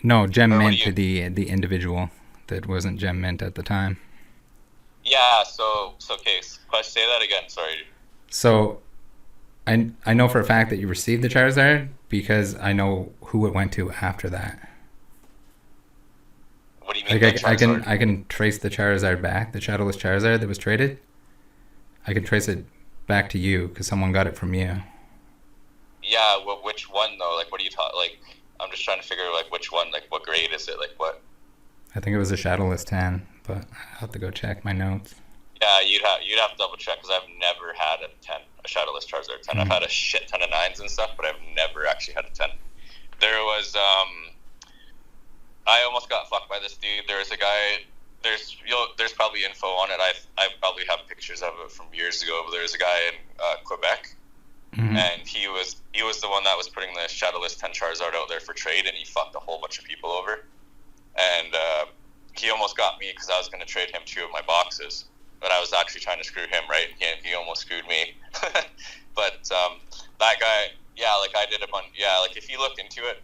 No, Gem Mint to the individual that wasn't Gem Mint at the time. Yeah, so okay, say that again, sorry. So, I know for a fact that you received the Charizard because I know who it went to after that. What do you mean? Like I can trace the Charizard back, the Shadowless Charizard that was traded. I can trace it back to you because someone got it from you. Yeah, well, which one though? Like, what are you talking? Like, I'm just trying to figure like which one. Like, what grade is it? Like, what? I think it was a Shadowless 10, but I'll have to go check my notes. Yeah, you'd have to double check because I've never had a Shadowless Charizard 10. I've had a shit ton of 9s and stuff, but I've never actually had a 10. There was I almost got fucked by this dude. There was a guy. There's probably info on it. I probably have pictures of it from years ago. But there's a guy in Quebec, and he was the one that was putting the Shadowless 10 Charizard out there for trade, and he fucked a whole bunch of people over. And he almost got me because I was going to trade him 2 of my boxes, but I was actually trying to screw him, right? He almost screwed me. But that guy, yeah, like I did a bunch. Yeah, like if you look into it,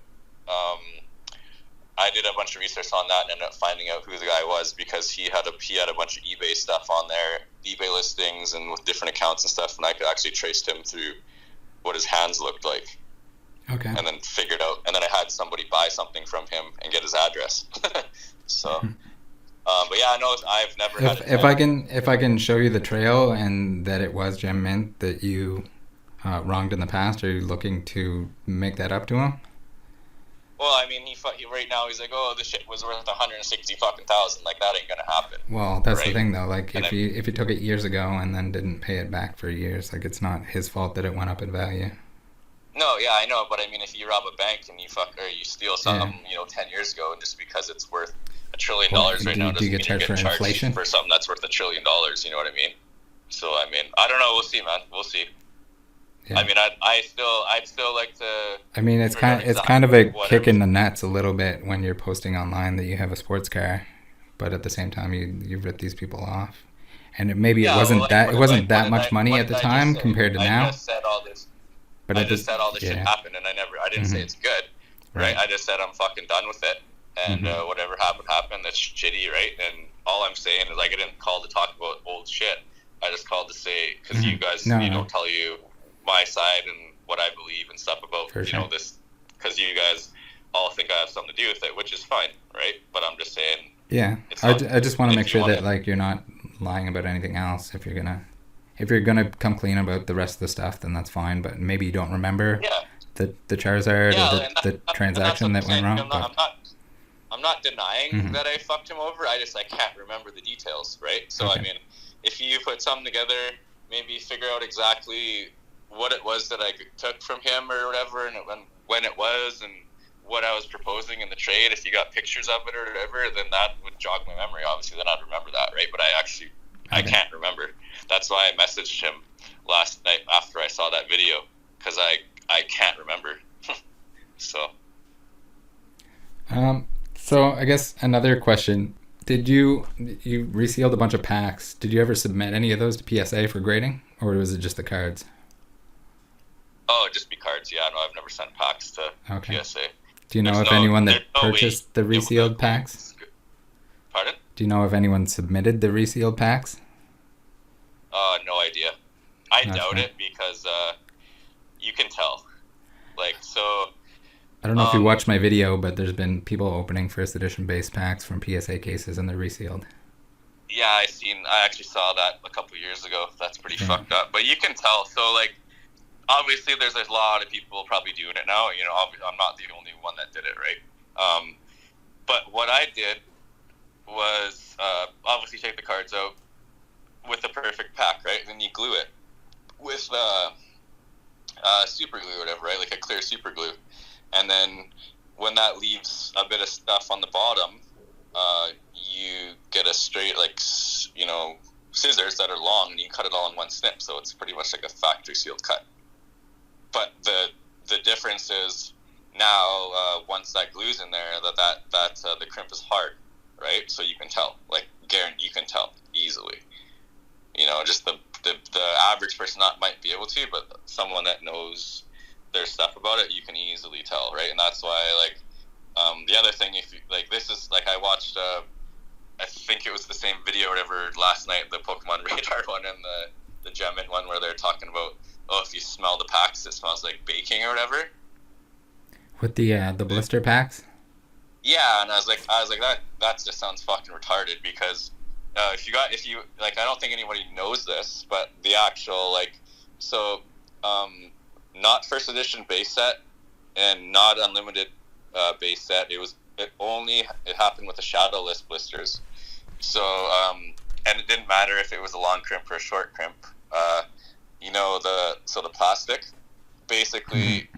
I did a bunch of research on that and ended up finding out who the guy was because he had a bunch of eBay stuff on there, eBay listings and with different accounts and stuff, and I could actually trace him through what his hands looked like. Okay. And then figured out, and then I had somebody buy something from him and get his address. So, but yeah, no, I've never had it. If I can show you the trail and that it was Gem Mint that you wronged in the past, are you looking to make that up to him? Well, I mean, he right now he's like, oh, this shit was worth 160 fucking thousand. Like that ain't gonna happen. Well, that's the thing though. Like if he took it years ago and then didn't pay it back for years, like it's not his fault that it went up in value. No, yeah, I know, but I mean, if you rob a bank and you steal something, 10 years ago, and just because it's worth $1 trillion right now, doesn't mean you get charged inflation for something that's worth $1 trillion. You know what I mean? So I mean, I don't know. We'll see, man. We'll see. Yeah. I mean, I'd still like to. I mean, it's kind of a kick in the nuts a little bit when you're posting online that you have a sports car, but at the same time you rip these people off, and it wasn't that much money at the time compared to now. I just said all this. But I just said all this shit happened, and I didn't say it's good, right? I just said I'm fucking done with it, and whatever happened. That's shitty, right? And all I'm saying is I didn't call to talk about old shit. I just called to say because you guys, tell you my side and what I believe and stuff about this, because you guys all think I have something to do with it, which is fine, right? But I'm just saying. Yeah, I just want to make sure that like you're not lying about anything else. If you're gonna come clean about the rest of the stuff, then that's fine. But maybe you don't remember the Charizard or the transaction that went wrong. I'm not denying that I fucked him over. I can't remember the details, right? So I mean, if you put something together, maybe figure out exactly what it was that I took from him or whatever, and when it was, and what I was proposing in the trade. If you got pictures of it or whatever, then that would jog my memory. Obviously, then I'd remember that, right? But I can't remember. That's why I messaged him last night after I saw that video, because I can't remember. So I guess another question: did you resealed a bunch of packs? Did you ever submit any of those to PSA for grading, or was it just the cards? Oh, just be cards. Yeah, no, I've never sent packs to PSA. Do you know There's if anyone that there's no way purchased the you'll be able resealed to- packs? Pardon? Do you know if anyone submitted the resealed packs? No idea. I That's doubt fair. it because you can tell. Like, so I don't know if you watched my video, but there's been people opening first edition base packs from PSA cases and they're resealed. yeah, I actually saw that a couple years ago. That's pretty Yeah. fucked up. But you can tell. So, like, obviously there's a lot of people probably doing it now. You know, I'm not the only one that did it, right? But what I did was obviously take the cards out with the perfect pack, right? Then you glue it with super glue or whatever, right? Like a clear super glue. And then when that leaves a bit of stuff on the bottom, you get a straight, like, you know, scissors that are long, and you cut it all in one snip. So it's pretty much like a factory sealed cut. But the difference is now once that glue's in there, that the crimp is hard, right? So you can tell, like, guarantee you can tell easily. You know, just the average person might be able to, but someone that knows their stuff about it, you can easily tell, right? And that's why, like, the other thing, if you, like, this is, like, I watched, I think it was the same video or whatever last night, the Pokemon Radar one and the Gemmint one, where they're talking about, oh, if you smell the packs, it smells like baking or whatever. With the blister packs? Yeah, and I was like that just sounds fucking retarded because if you like, I don't think anybody knows this, but the actual, like, so not first edition base set and not unlimited base set. It happened with the shadowless blisters. So and it didn't matter if it was a long crimp or a short crimp. You know, the plastic, basically,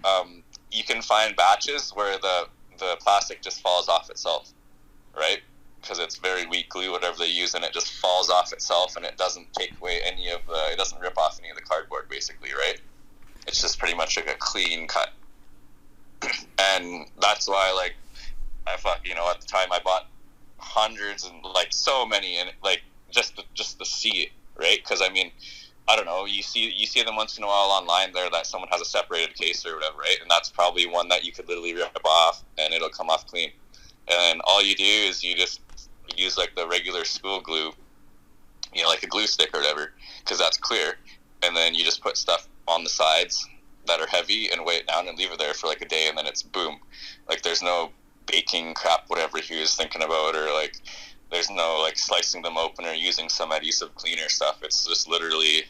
you can find batches where the plastic just falls off itself, right? Because it's very weak glue, whatever they use, and it just falls off itself, and it doesn't take away it doesn't rip off any of the cardboard, basically, right? It's just pretty much like a clean cut. And that's why, like, at the time I bought hundreds and, like, so many, and, like, just to see it, right? Because, I mean, I don't know, you see them once in a while online there that someone has a separated case or whatever, right? And that's probably one that you could literally rip off and it'll come off clean. And all you do is you just use, like, the regular school glue, you know, like a glue stick or whatever, because that's clear. And then you just put stuff on the sides that are heavy and weigh it down and leave it there for, like, a day, and then it's boom. Like, there's no baking crap, whatever he was thinking about, or, like, there's no, like, slicing them open or using some adhesive cleaner stuff. It's just literally,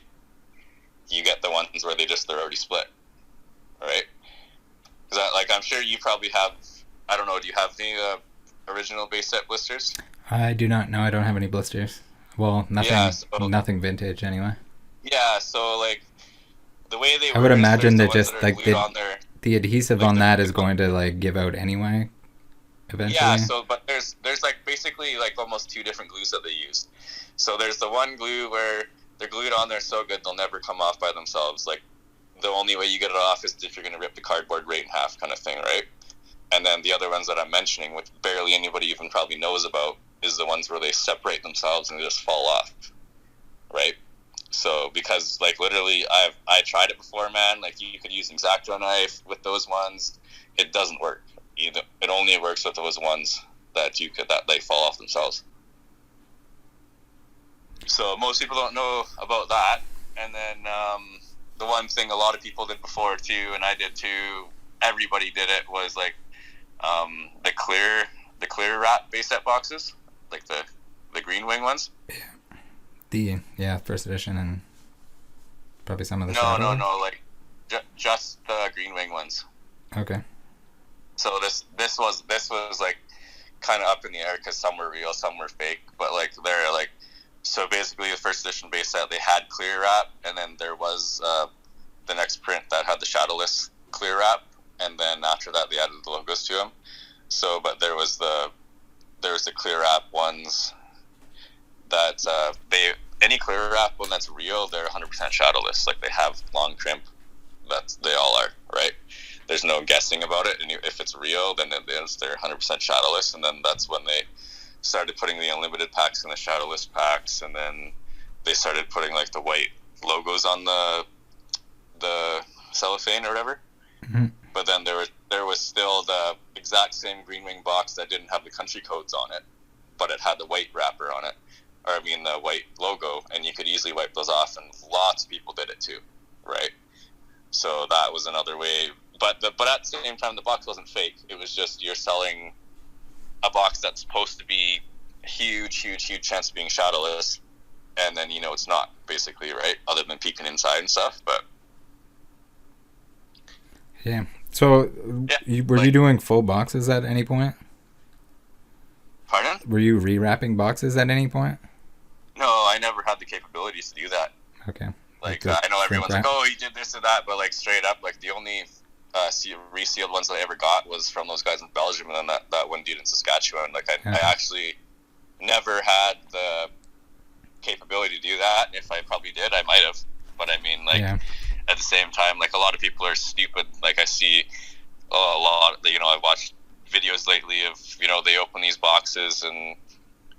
you get the ones where they're already split, right? Because, like, I'm sure you probably have, I don't know, do you have the original base set blisters? I do not know. I don't have any blisters. Well, nothing, Yeah, so- nothing vintage anyway. Yeah, so, like, the way they I would work is imagine there's that the ones just, that are like, glued on there. the adhesive Like on the- that is going to, like, give out anyway, eventually. Yeah, so, but there's like, basically, like, almost two different glues that they use. So there's the one glue where they're glued on there so good they'll never come off by themselves. Like, the only way you get it off is if you're going to rip the cardboard right in half, kind of thing, right? And then the other ones that I'm mentioning, which barely anybody even probably knows about, is the ones where they separate themselves and they just fall off, right? So, because, like, literally, I tried it before, man. Like, you could use an X-Acto knife with those ones. It doesn't work. It only works with those ones that they fall off themselves. So most people don't know about that. And then the one thing a lot of people did before too, and I did too, everybody did it, was, like, the clear wrap base set boxes, like the green wing ones. First edition and probably some of the No, like just the green wing ones. Okay. So this was like kind of up in the air because some were real, some were fake, but, like, they're, like, so basically the first edition base set, they had clear wrap, and then there was the next print that had the shadowless clear wrap, and then after that they added the logos to them. So, but there was the clear wrap ones that any clear wrap one that's real, they're 100% shadowless. Like, they have long crimp. They all are, right? There's no guessing about it, and if it's real, then they're 100% shadowless. And then that's when they started putting the unlimited packs in the shadowless packs, and then they started putting, like, the white logos on the cellophane or whatever. Mm-hmm. But then there there was still the exact same Green Wing box that didn't have the country codes on it, but it had the white wrapper on it, or I mean the white logo, and you could easily wipe those off, and lots of people did it too, right? So that was another way. But at the same time, the box wasn't fake. It was just you're selling a box that's supposed to be huge chance of being shadowless, and then it's not, basically, right? Other than peeking inside and stuff, but yeah. So were you doing full boxes at any point? Pardon? Were you rewrapping boxes at any point? No, I never had the capabilities to do that. Okay. Like I know everyone's like, oh, he did this or that, but like straight up, like the only resealed ones that I ever got was from those guys in Belgium, and then that one dude in Saskatchewan. Like I actually never had the capability to do that. If I probably did, I might have. But I mean, like at the same time, like a lot of people are stupid. Like I see a lot. I watched videos lately of they open these boxes and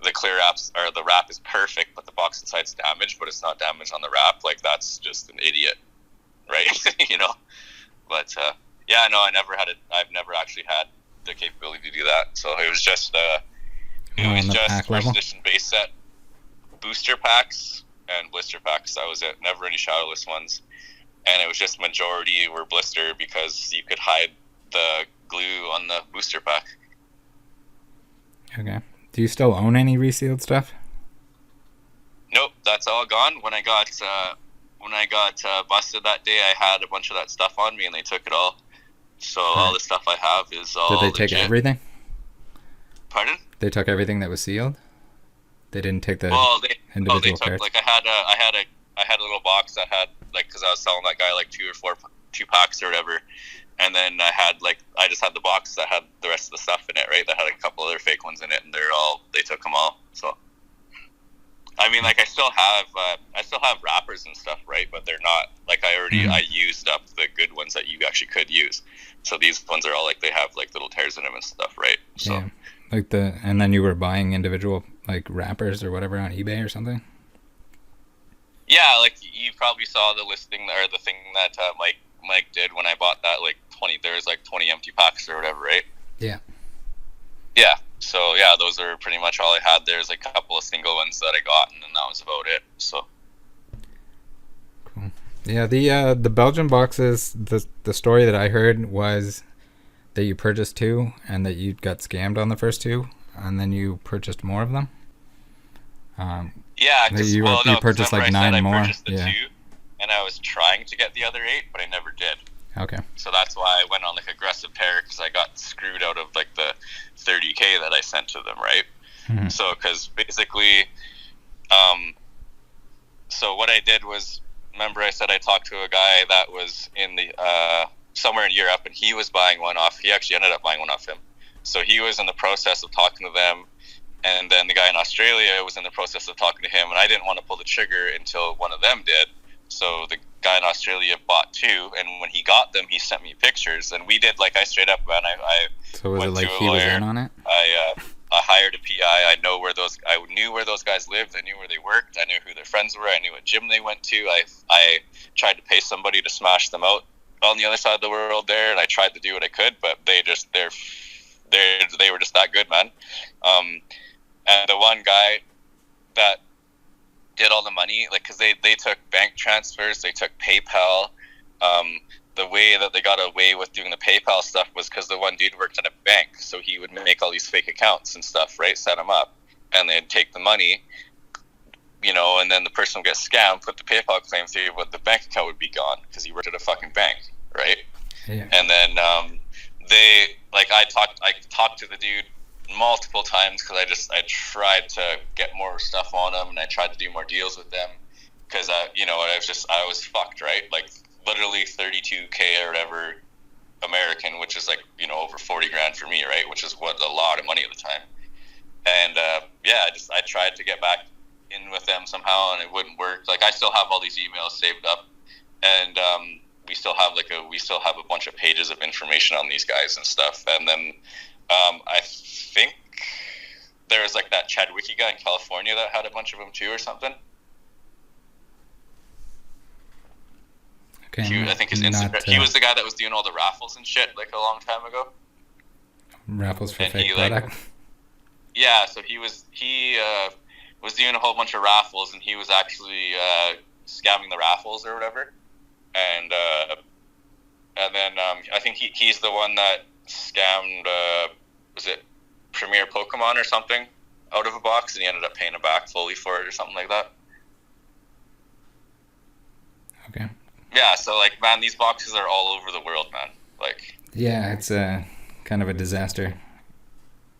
the clear wraps or the wrap is perfect, but the box inside's damaged, but it's not damaged on the wrap. Like that's just an idiot, right? But yeah, no, I've never actually had the capability to do that. So it was just first edition base set, booster packs, and blister packs. That was it. Never any shadowless ones, and it was just majority were blister because you could hide the glue on the booster pack. Okay. Do you still own any resealed stuff? Nope, that's all gone. When I got busted that day, I had a bunch of that stuff on me, and they took it all. So all the stuff I have is all. Did they take everything? Pardon? They took everything that was sealed. They didn't take the individual they took cards. like I had a little box that had like because I was selling that guy like two packs or whatever. And then I just had the box that had the rest of the stuff in it, right? That had a couple other fake ones in it, and they took them all. So, I mean, like I still have wrappers and stuff, right? But they're not like I used up the good ones that you actually could use. So these ones are all like they have like little tears in them and stuff, right? So, and then you were buying individual like wrappers or whatever on eBay or something. Yeah, like you probably saw the listing or the thing that Mike did when I bought that there was like 20 empty packs or whatever, right? Yeah. Yeah. So yeah, those are pretty much all I had. There's a couple of single ones that I got, and then that was about it. So. Cool. Yeah, the Belgian boxes. The story that I heard was that you purchased 2 and that you got scammed on the first 2, and then you purchased more of them. Yeah, you purchased like 9 more. I purchased the 2, and I was trying to get the other 8, but I never did. Okay. So that's why I went on like aggressive tear because I got screwed out of like the $30K that I sent to them, right? Mm-hmm. So because basically, so what I did was, remember I said I talked to a guy that was in the somewhere in Europe, and he was buying one off. He actually ended up buying one off him. So he was in the process of talking to them, and then the guy in Australia was in the process of talking to him, and I didn't want to pull the trigger until one of them did. So the guy in Australia bought 2, and when he got them, he sent me pictures, and we did I straight up, man. So was it like he was in on it? I hired a PI. I knew where those guys lived. I knew where they worked. I knew who their friends were. I knew what gym they went to. I tried to pay somebody to smash them out on the other side of the world there, and I tried to do what I could, but they were just that good, man. And the one guy that did all the money, because they took bank transfers, they took PayPal. The way that they got away with doing the PayPal stuff was because the one dude worked at a bank, so he would make all these fake accounts and stuff, right? Set them up, and they'd take the money, and then the person would get scammed, put the PayPal claim through, but the bank account would be gone because he worked at a fucking bank, right? Yeah. And then I talked to the dude multiple times because I tried to get more stuff on them, and I tried to do more deals with them because I was fucked, right? Like literally $32K or whatever American, which is over 40 grand for me, right? Which is a lot of money at the time. And I tried to get back in with them somehow, and it wouldn't work. I still have all these emails saved up, and we still have a bunch of pages of information on these guys and stuff. And then I think there was that Chad Wiki guy in California that had a bunch of them too or something. Okay, I think his not, Instagram. He was the guy that was doing all the raffles and shit like a long time ago. raffles for And fake he, product. Yeah, so he was doing a whole bunch of raffles, and he was actually scamming the raffles or whatever. And then I think he's the one that scammed was it Premier Pokemon or something out of a box, and he ended up paying him back fully for it or something like that. Okay. Yeah, so like, man, these boxes are all over the world, man. Like, Yeah, it's a kind of a disaster.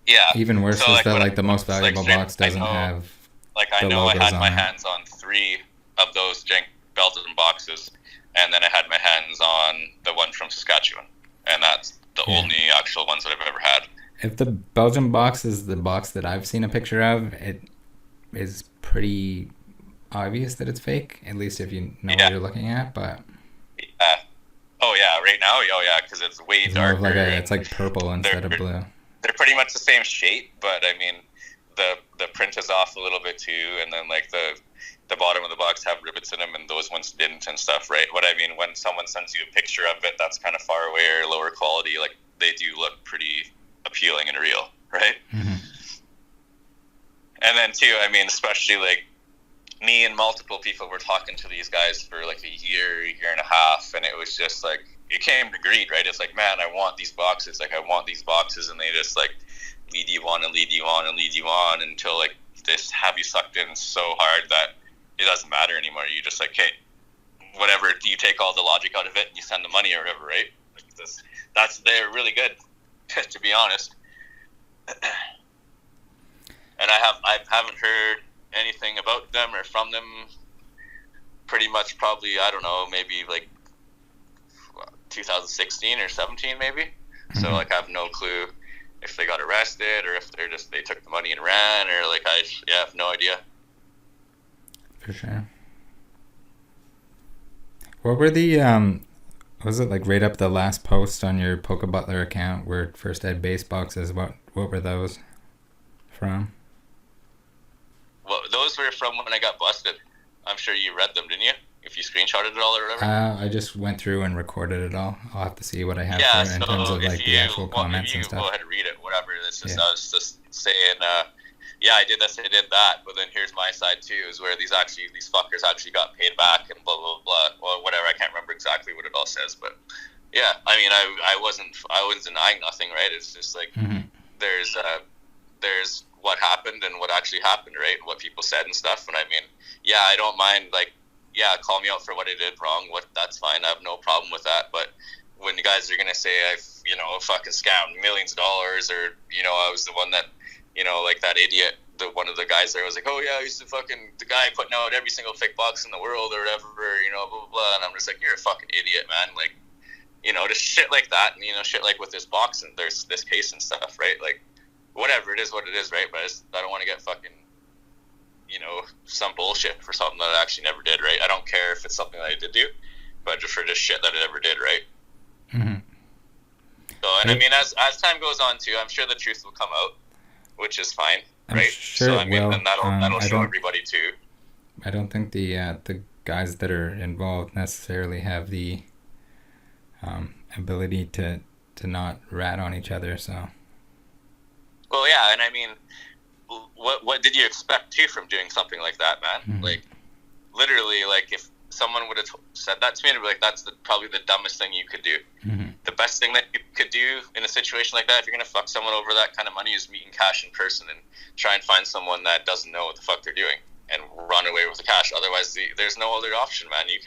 yeah. Even worse So, is that what like the I- most valuable straight- box doesn't I know, have Like, I the know I logos had on my it. hands on 3 of those jank belted boxes, and then I had my hands on the one from Saskatchewan, and that's the only actual ones that I've ever had. If the Belgian box is the box that I've seen a picture of, it is pretty obvious that it's fake, at least if you know what you're looking at, but Yeah. Oh yeah, right now, because it's way it's more darker. of like and it's like purple instead of blue. They're pretty much the same shape, but I mean, the print is off a little bit too, and then like the bottom of the box have rivets in them, and those ones didn't and stuff, right? What I mean, when someone sends you a picture of it that's kind of far away or lower quality, like, they do look pretty appealing and real, right? Mm-hmm. And then too, I mean, especially like me and multiple people were talking to these guys for like a year and a half, and it was just like, it came to greed, right? It's like, man, I want these boxes, and they just like lead you on and lead you on and lead you on until like this have you sucked in so hard that it doesn't matter anymore. You just like, hey, whatever, you take all the logic out of it and you send the money or whatever, right? Like they're really good, to be honest. And I haven't heard anything about them or from them pretty much probably, I don't know, maybe like 2016 or 17 maybe. Mm-hmm. So like, I have no clue if they got arrested or if they took the money and ran, or like, I have no idea. For sure. What were the was it like right up the last post on your Poke Butler account where it first had base boxes? What were those from? Well, those were from when I got busted. I'm sure you read them, didn't you? If you screenshotted it all or whatever. I just went through and recorded it all. I'll have to see what I have for it in terms of like the actual comments and stuff. Go ahead and read it, whatever. It's just, I was just saying, I did this, I did that, but then here's my side too, is where these fuckers actually got paid back and blah blah blah. Well, whatever. I can't remember exactly what it all says, but yeah, I mean, I wasn't denying nothing, right? It's just like, mm-hmm. There's what happened and what actually happened, right? What people said and stuff. And I mean, yeah, I don't mind, like, yeah, call me out for what I did wrong. That's fine. I have no problem with that. But when you guys are gonna say I've fucking scammed millions of dollars, or I was the one that, like that idiot, one of the guys there was like, oh yeah, I used to the guy putting out every single fake box in the world or whatever, blah blah blah. And I'm just like, you're a fucking idiot, man. Like, just shit like that, and shit like with this box and there's this case and stuff, right? Like, whatever, it is what it is, right? But I don't want to get fucking, some bullshit for something that I actually never did, right? I don't care if it's something that I did do, but just for just shit that I never did, right? Mm-hmm. So, and I mean, as time goes on too, I'm sure the truth will come out, which is fine, right? I'm sure so I mean, will. And that'll show everybody too. I don't think the guys that are involved necessarily have the ability to not rat on each other, so. Well, yeah, and I mean, what did you expect too from doing something like that, man? Mm-hmm. Like, literally, like, if someone would have said that to me, I'd be like, that's probably the dumbest thing you could do. Mm-hmm. The best thing that you could do in a situation like that, if you're gonna fuck someone over that kind of money, is meet in cash in person and try and find someone that doesn't know what the fuck they're doing and run away with the cash. Otherwise, there's no other option, man. You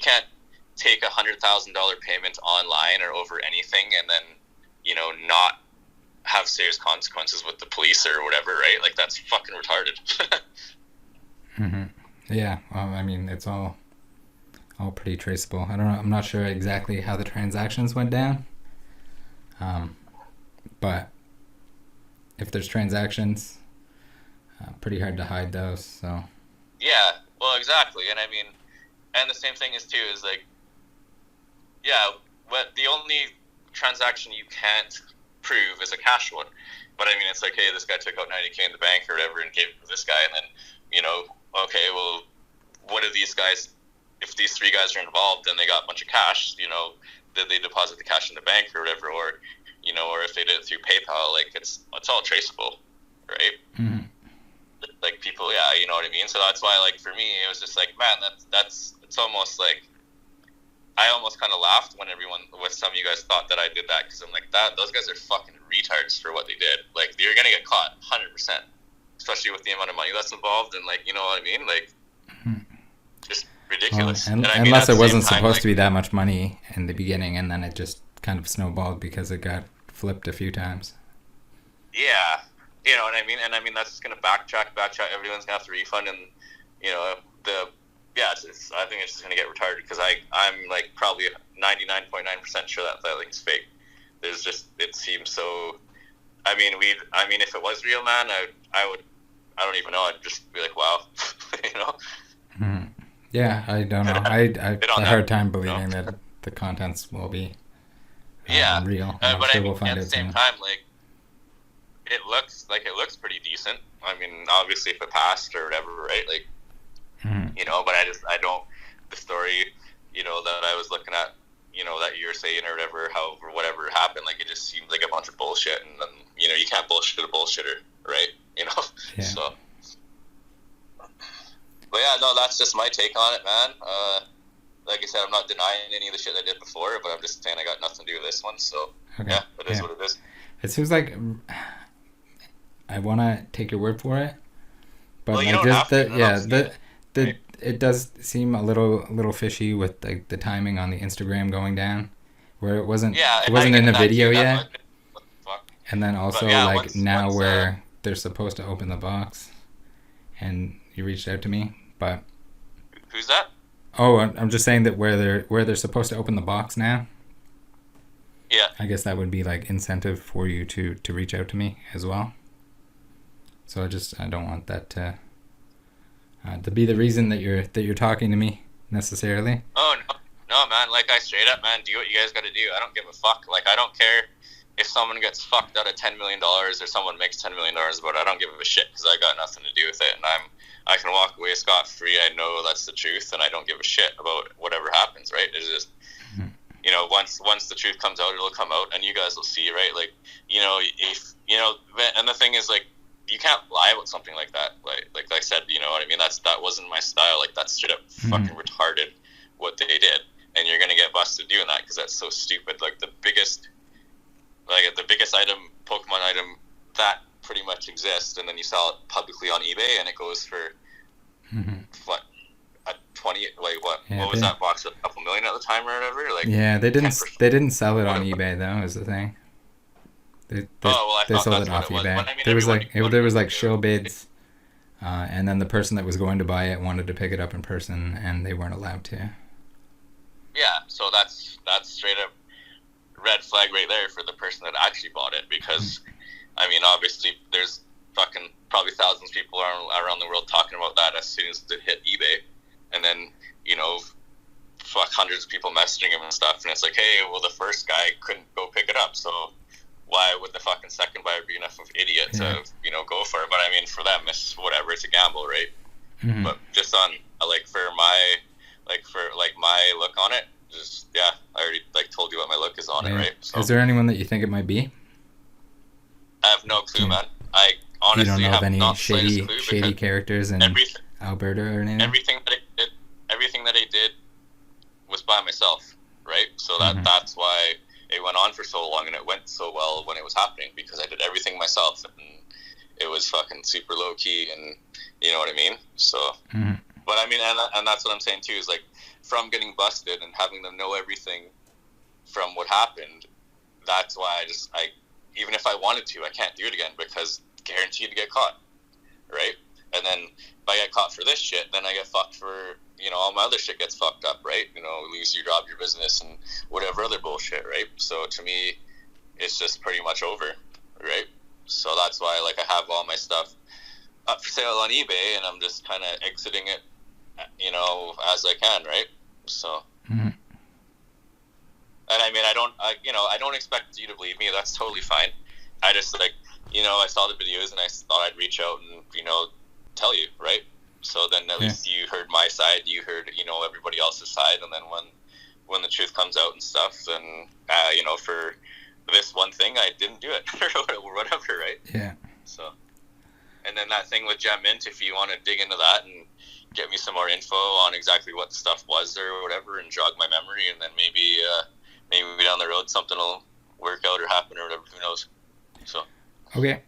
can't take $100,000 payment online or over anything and then not have serious consequences with the police or whatever, right? Like, that's fucking retarded. Mm-hmm. Yeah, well, I mean, it's all pretty traceable. I don't know. I'm not sure exactly how the transactions went down. But if there's transactions, pretty hard to hide those. So. Yeah. Well, exactly. And I mean, and the same thing is like, yeah, the only transaction you can't prove is a cash one. But I mean, it's like, hey, this guy took out $90K in the bank or whatever and gave it to this guy, and then, okay, well, what do these guys if these three guys are involved and they got a bunch of cash, you know, did they deposit the cash in the bank or whatever, or, you know, or if they did it through PayPal, like it's all traceable, right? Mm-hmm. Like people, yeah, you know what I mean? So that's why, like, for me, it was just like, man, it's almost like, I almost kind of laughed when some of you guys thought that I did that, because I'm like, those guys are fucking retards for what they did. Like, you're gonna get caught 100%, especially with the amount of money that's involved, and, like, you know what I mean? Like, just ridiculous. Well, I mean, unless it wasn't time, supposed like, to be that much money in the beginning, and then it just kind of snowballed because it got flipped a few times. Yeah, you know what I mean? And I mean, that's just going to backtrack. Everyone's going to have to refund, and, you know, I think it's just going to get retarded, because I'm like probably 99.9% sure that thing's fake. It seems so, I mean, if it was real, man, I don't even know, I'd just be like, wow, you know? Mm-hmm. Yeah, I don't know. I have a hard time believing that the contents will be real. I'm but sure I mean, we'll find at the out same soon. time, like, it looks pretty decent. I mean, obviously, if it passed or whatever, right? Like, you know, but I don't, the story, you know, that I was looking at, you know, that you're saying or whatever happened, like, it just seems like a bunch of bullshit, and then, you know, you can't bullshit a bullshitter, right? You know? Yeah. So, but yeah, no, that's just my take on it, man. Like I said, I'm not denying any of the shit I did before, but I'm just saying I got nothing to do with this one, so, Okay. yeah, it is what it is. It seems like I want to take your word for it, but Well, you like don't have to. Right. it does seem a little fishy with the timing on the Instagram going down, where it wasn't in a video yet, What the fuck? and then also now where they're supposed to open the box, and you reached out to me, but who's that? Oh, I'm just saying that where they're supposed to open the box now. Yeah. I guess that would be like incentive for you to reach out to me as well. So I don't want that to be the reason that you're talking to me necessarily. Oh no, man! Like, I straight up, man, do what you guys got to do. I don't give a fuck. Like, I don't care if someone gets fucked out of $10 million or someone makes $10 million about it. I don't give a shit, because I got nothing to do with it, and I can walk away scot-free. I know that's the truth, and I don't give a shit about whatever happens, right? It's just, you know, once the truth comes out, it'll come out, and you guys will see, right? Like, you know, if, you know, and the thing is, like, you can't lie about something like that. Like I said, you know what I mean? That wasn't my style. Like, that's straight up fucking retarded what they did, and you're gonna get busted doing that, because that's so stupid. Like, the biggest item, Pokemon item, that pretty much exists, and then you sell it publicly on eBay, and it goes for what, a 20, like, what was that box, a couple million at the time or whatever? Like, yeah, they didn't sell it on eBay though, is the thing. They sold it off eBay. I mean, there was like show bids, and then the person that was going to buy it wanted to pick it up in person, and they weren't allowed to. Yeah, so that's straight up red flag right there for the person that actually bought it, because I mean, obviously there's fucking probably thousands of people around the world talking about that as soon as it hit eBay, and then, you know, fuck, hundreds of people messaging him and stuff, and it's like, hey, well, the first guy couldn't go pick it up, so why would the fucking second buyer be enough of an idiot to, you know, go for it? But I mean, for them, it's whatever, it's a gamble, right? But just on, for my look on it, just, yeah, I already, like, told you what my look is on it, right? So, is there anyone that you think it might be? I have no clue, man. I honestly you don't know have of any not the slightest clue, shady characters in Alberta or anything? Everything that I did was by myself, right? So that's why it went on for so long, and it went so well when it was happening, because I did everything myself, and it was fucking super low key, and you know what I mean? So, but I mean, and that's what I'm saying too, is like, from getting busted and having them know everything from what happened, that's why I even if I wanted to, I can't do it again, because guaranteed to get caught, right? And then if I get caught for this shit, then I get fucked for, you know, all my other shit gets fucked up, right? You know, lose your job, your business, and whatever other bullshit, right? So to me, it's just pretty much over, right? So that's why, like, I have all my stuff up for sale on eBay, and I'm just kind of exiting it, you know, as I can, right? So, and I mean, I don't expect you to believe me. That's totally fine. I just, like, you know, I saw the videos, and I thought I'd reach out and, you know, tell you, right? So then at least you heard my side, you heard, everybody else's side, and then when the truth comes out and stuff, then, for this one thing, I didn't do it, or whatever, right? Yeah. So, and then that thing with Gem Mint, if you want to dig into that and get me some more info on exactly what the stuff was or whatever, and jog my memory, and then maybe down the road something will work out or happen or whatever, who knows. So. Okay.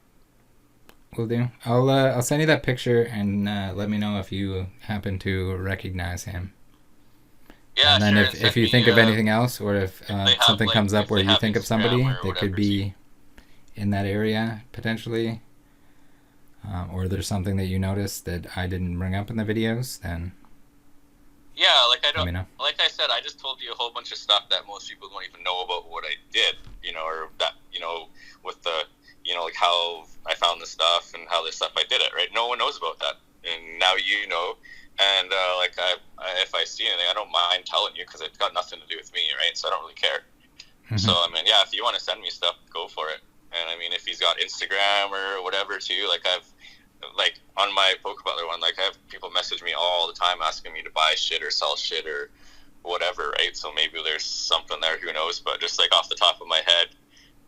Will do. I'll send you that picture and let me know if you happen to recognize him. Yeah, and then sure. if you think of anything else, or if something comes up where you think of somebody Instagram or that could be in that area potentially, or there's something that you noticed that I didn't bring up in the videos, then yeah, let me know. Like I said, I just told you a whole bunch of stuff that most people don't even know about what I did, or that, with the, like how I found the stuff and how this stuff I did it, right? No one knows about that, and now you know. And if I see anything, I don't mind telling you because it's got nothing to do with me, right? So I don't really care. Mm-hmm. So yeah, if you want to send me stuff, go for it. And if he's got Instagram or whatever too, I've on my Poke Butler one, I have people message me all the time asking me to buy shit or sell shit or whatever, right? So maybe there's something there, who knows? But just off the top of my head,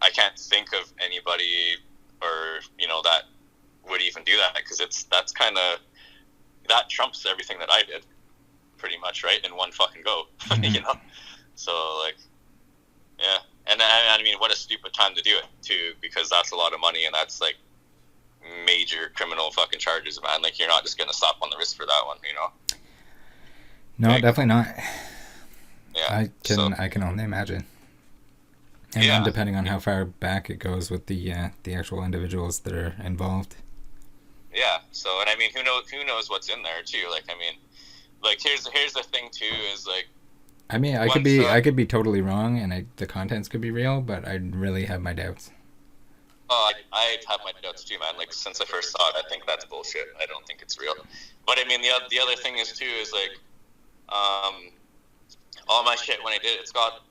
I can't think of anybody or that would even do that, because that's kind of, that trumps everything that I did pretty much, right, in one fucking go. Mm-hmm. So yeah. And what a stupid time to do it too, because that's a lot of money, and that's major criminal fucking charges, man. You're not just gonna slap on the wrist for that one, No, definitely not. Yeah, I can only imagine. And then depending on how far back it goes with the actual individuals that are involved. Yeah. So, and who knows what's in there too? Here's the thing too, is I could be totally wrong, and the contents could be real, but I really have my doubts. Oh, I have my doubts too, man. Since I first saw it, I think that's bullshit. I don't think it's real. But the other thing is too, is all my shit when I did it, it's got,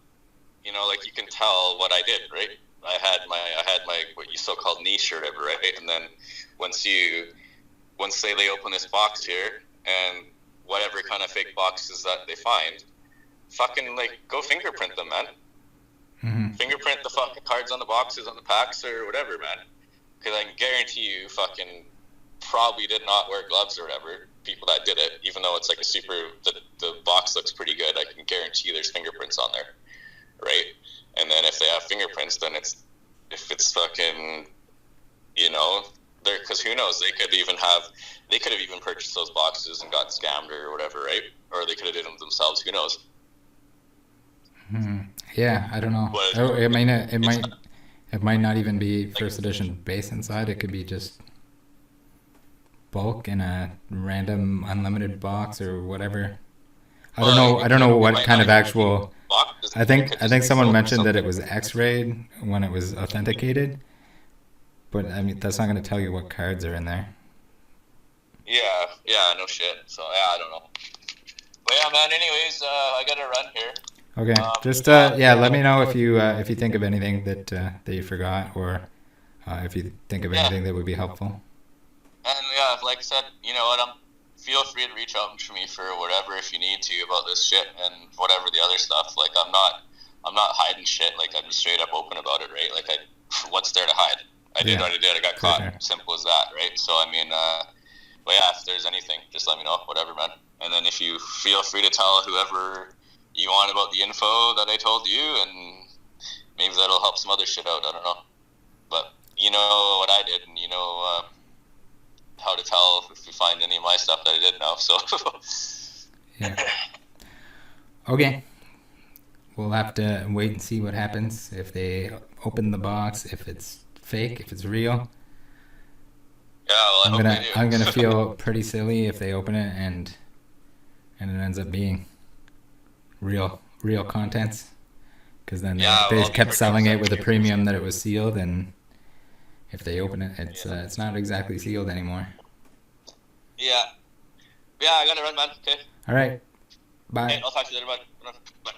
you can tell what I did, right? I had my what you so-called niche or whatever, right? And then once they open this box here, and whatever kind of fake boxes that they find, fucking go fingerprint them, man. Mm-hmm. Fingerprint the fucking cards on the boxes, on the packs, or whatever, man. Because I can guarantee you, fucking probably did not wear gloves or whatever. People that did it, even though it's the box looks pretty good, I can guarantee you there's fingerprints on there, right? And then if they have fingerprints, then if it's fucking, because who knows, they could have even purchased those boxes and got scammed or whatever, right? Or they could have did them themselves. Who knows? Mm-hmm. Yeah, I don't know. It might not even be first edition base inside. It could be just bulk in a random unlimited box or whatever. I don't know what kind of actual. I think someone mentioned that it was X-rayed when it was authenticated, but that's not going to tell you what cards are in there. Yeah, no shit. So yeah, I don't know. But yeah, man. Anyways, I gotta run here. Okay, just let me know if you think of anything that you forgot, or if you think of anything that would be helpful. And yeah, like I said, you know what? Feel free to reach out to me for whatever if you need to about this shit and whatever the other stuff. I'm not hiding shit. I'm just straight up open about it, right? What's there to hide? I did what I did. I got caught. Sure. Simple as that, right? So but yeah, if there's anything, just let me know. Whatever, man. And then if you feel free to tell whoever you want about the info that I told you, and maybe that'll help some other shit out. I don't know, but you know what I did, and you know how to tell if you find any of my stuff that I did know. So yeah. Okay, we'll have to wait and see what happens if they open the box, if it's fake, if it's real. Yeah, well, I'm gonna feel pretty silly if they open it and it ends up being real contents, because then they kept selling it with a premium that it was sealed, and if they open it, it's not exactly sealed anymore. Yeah, I gotta run, man. Okay. All right. Bye. Okay, I'll talk to you later, bud. Bye.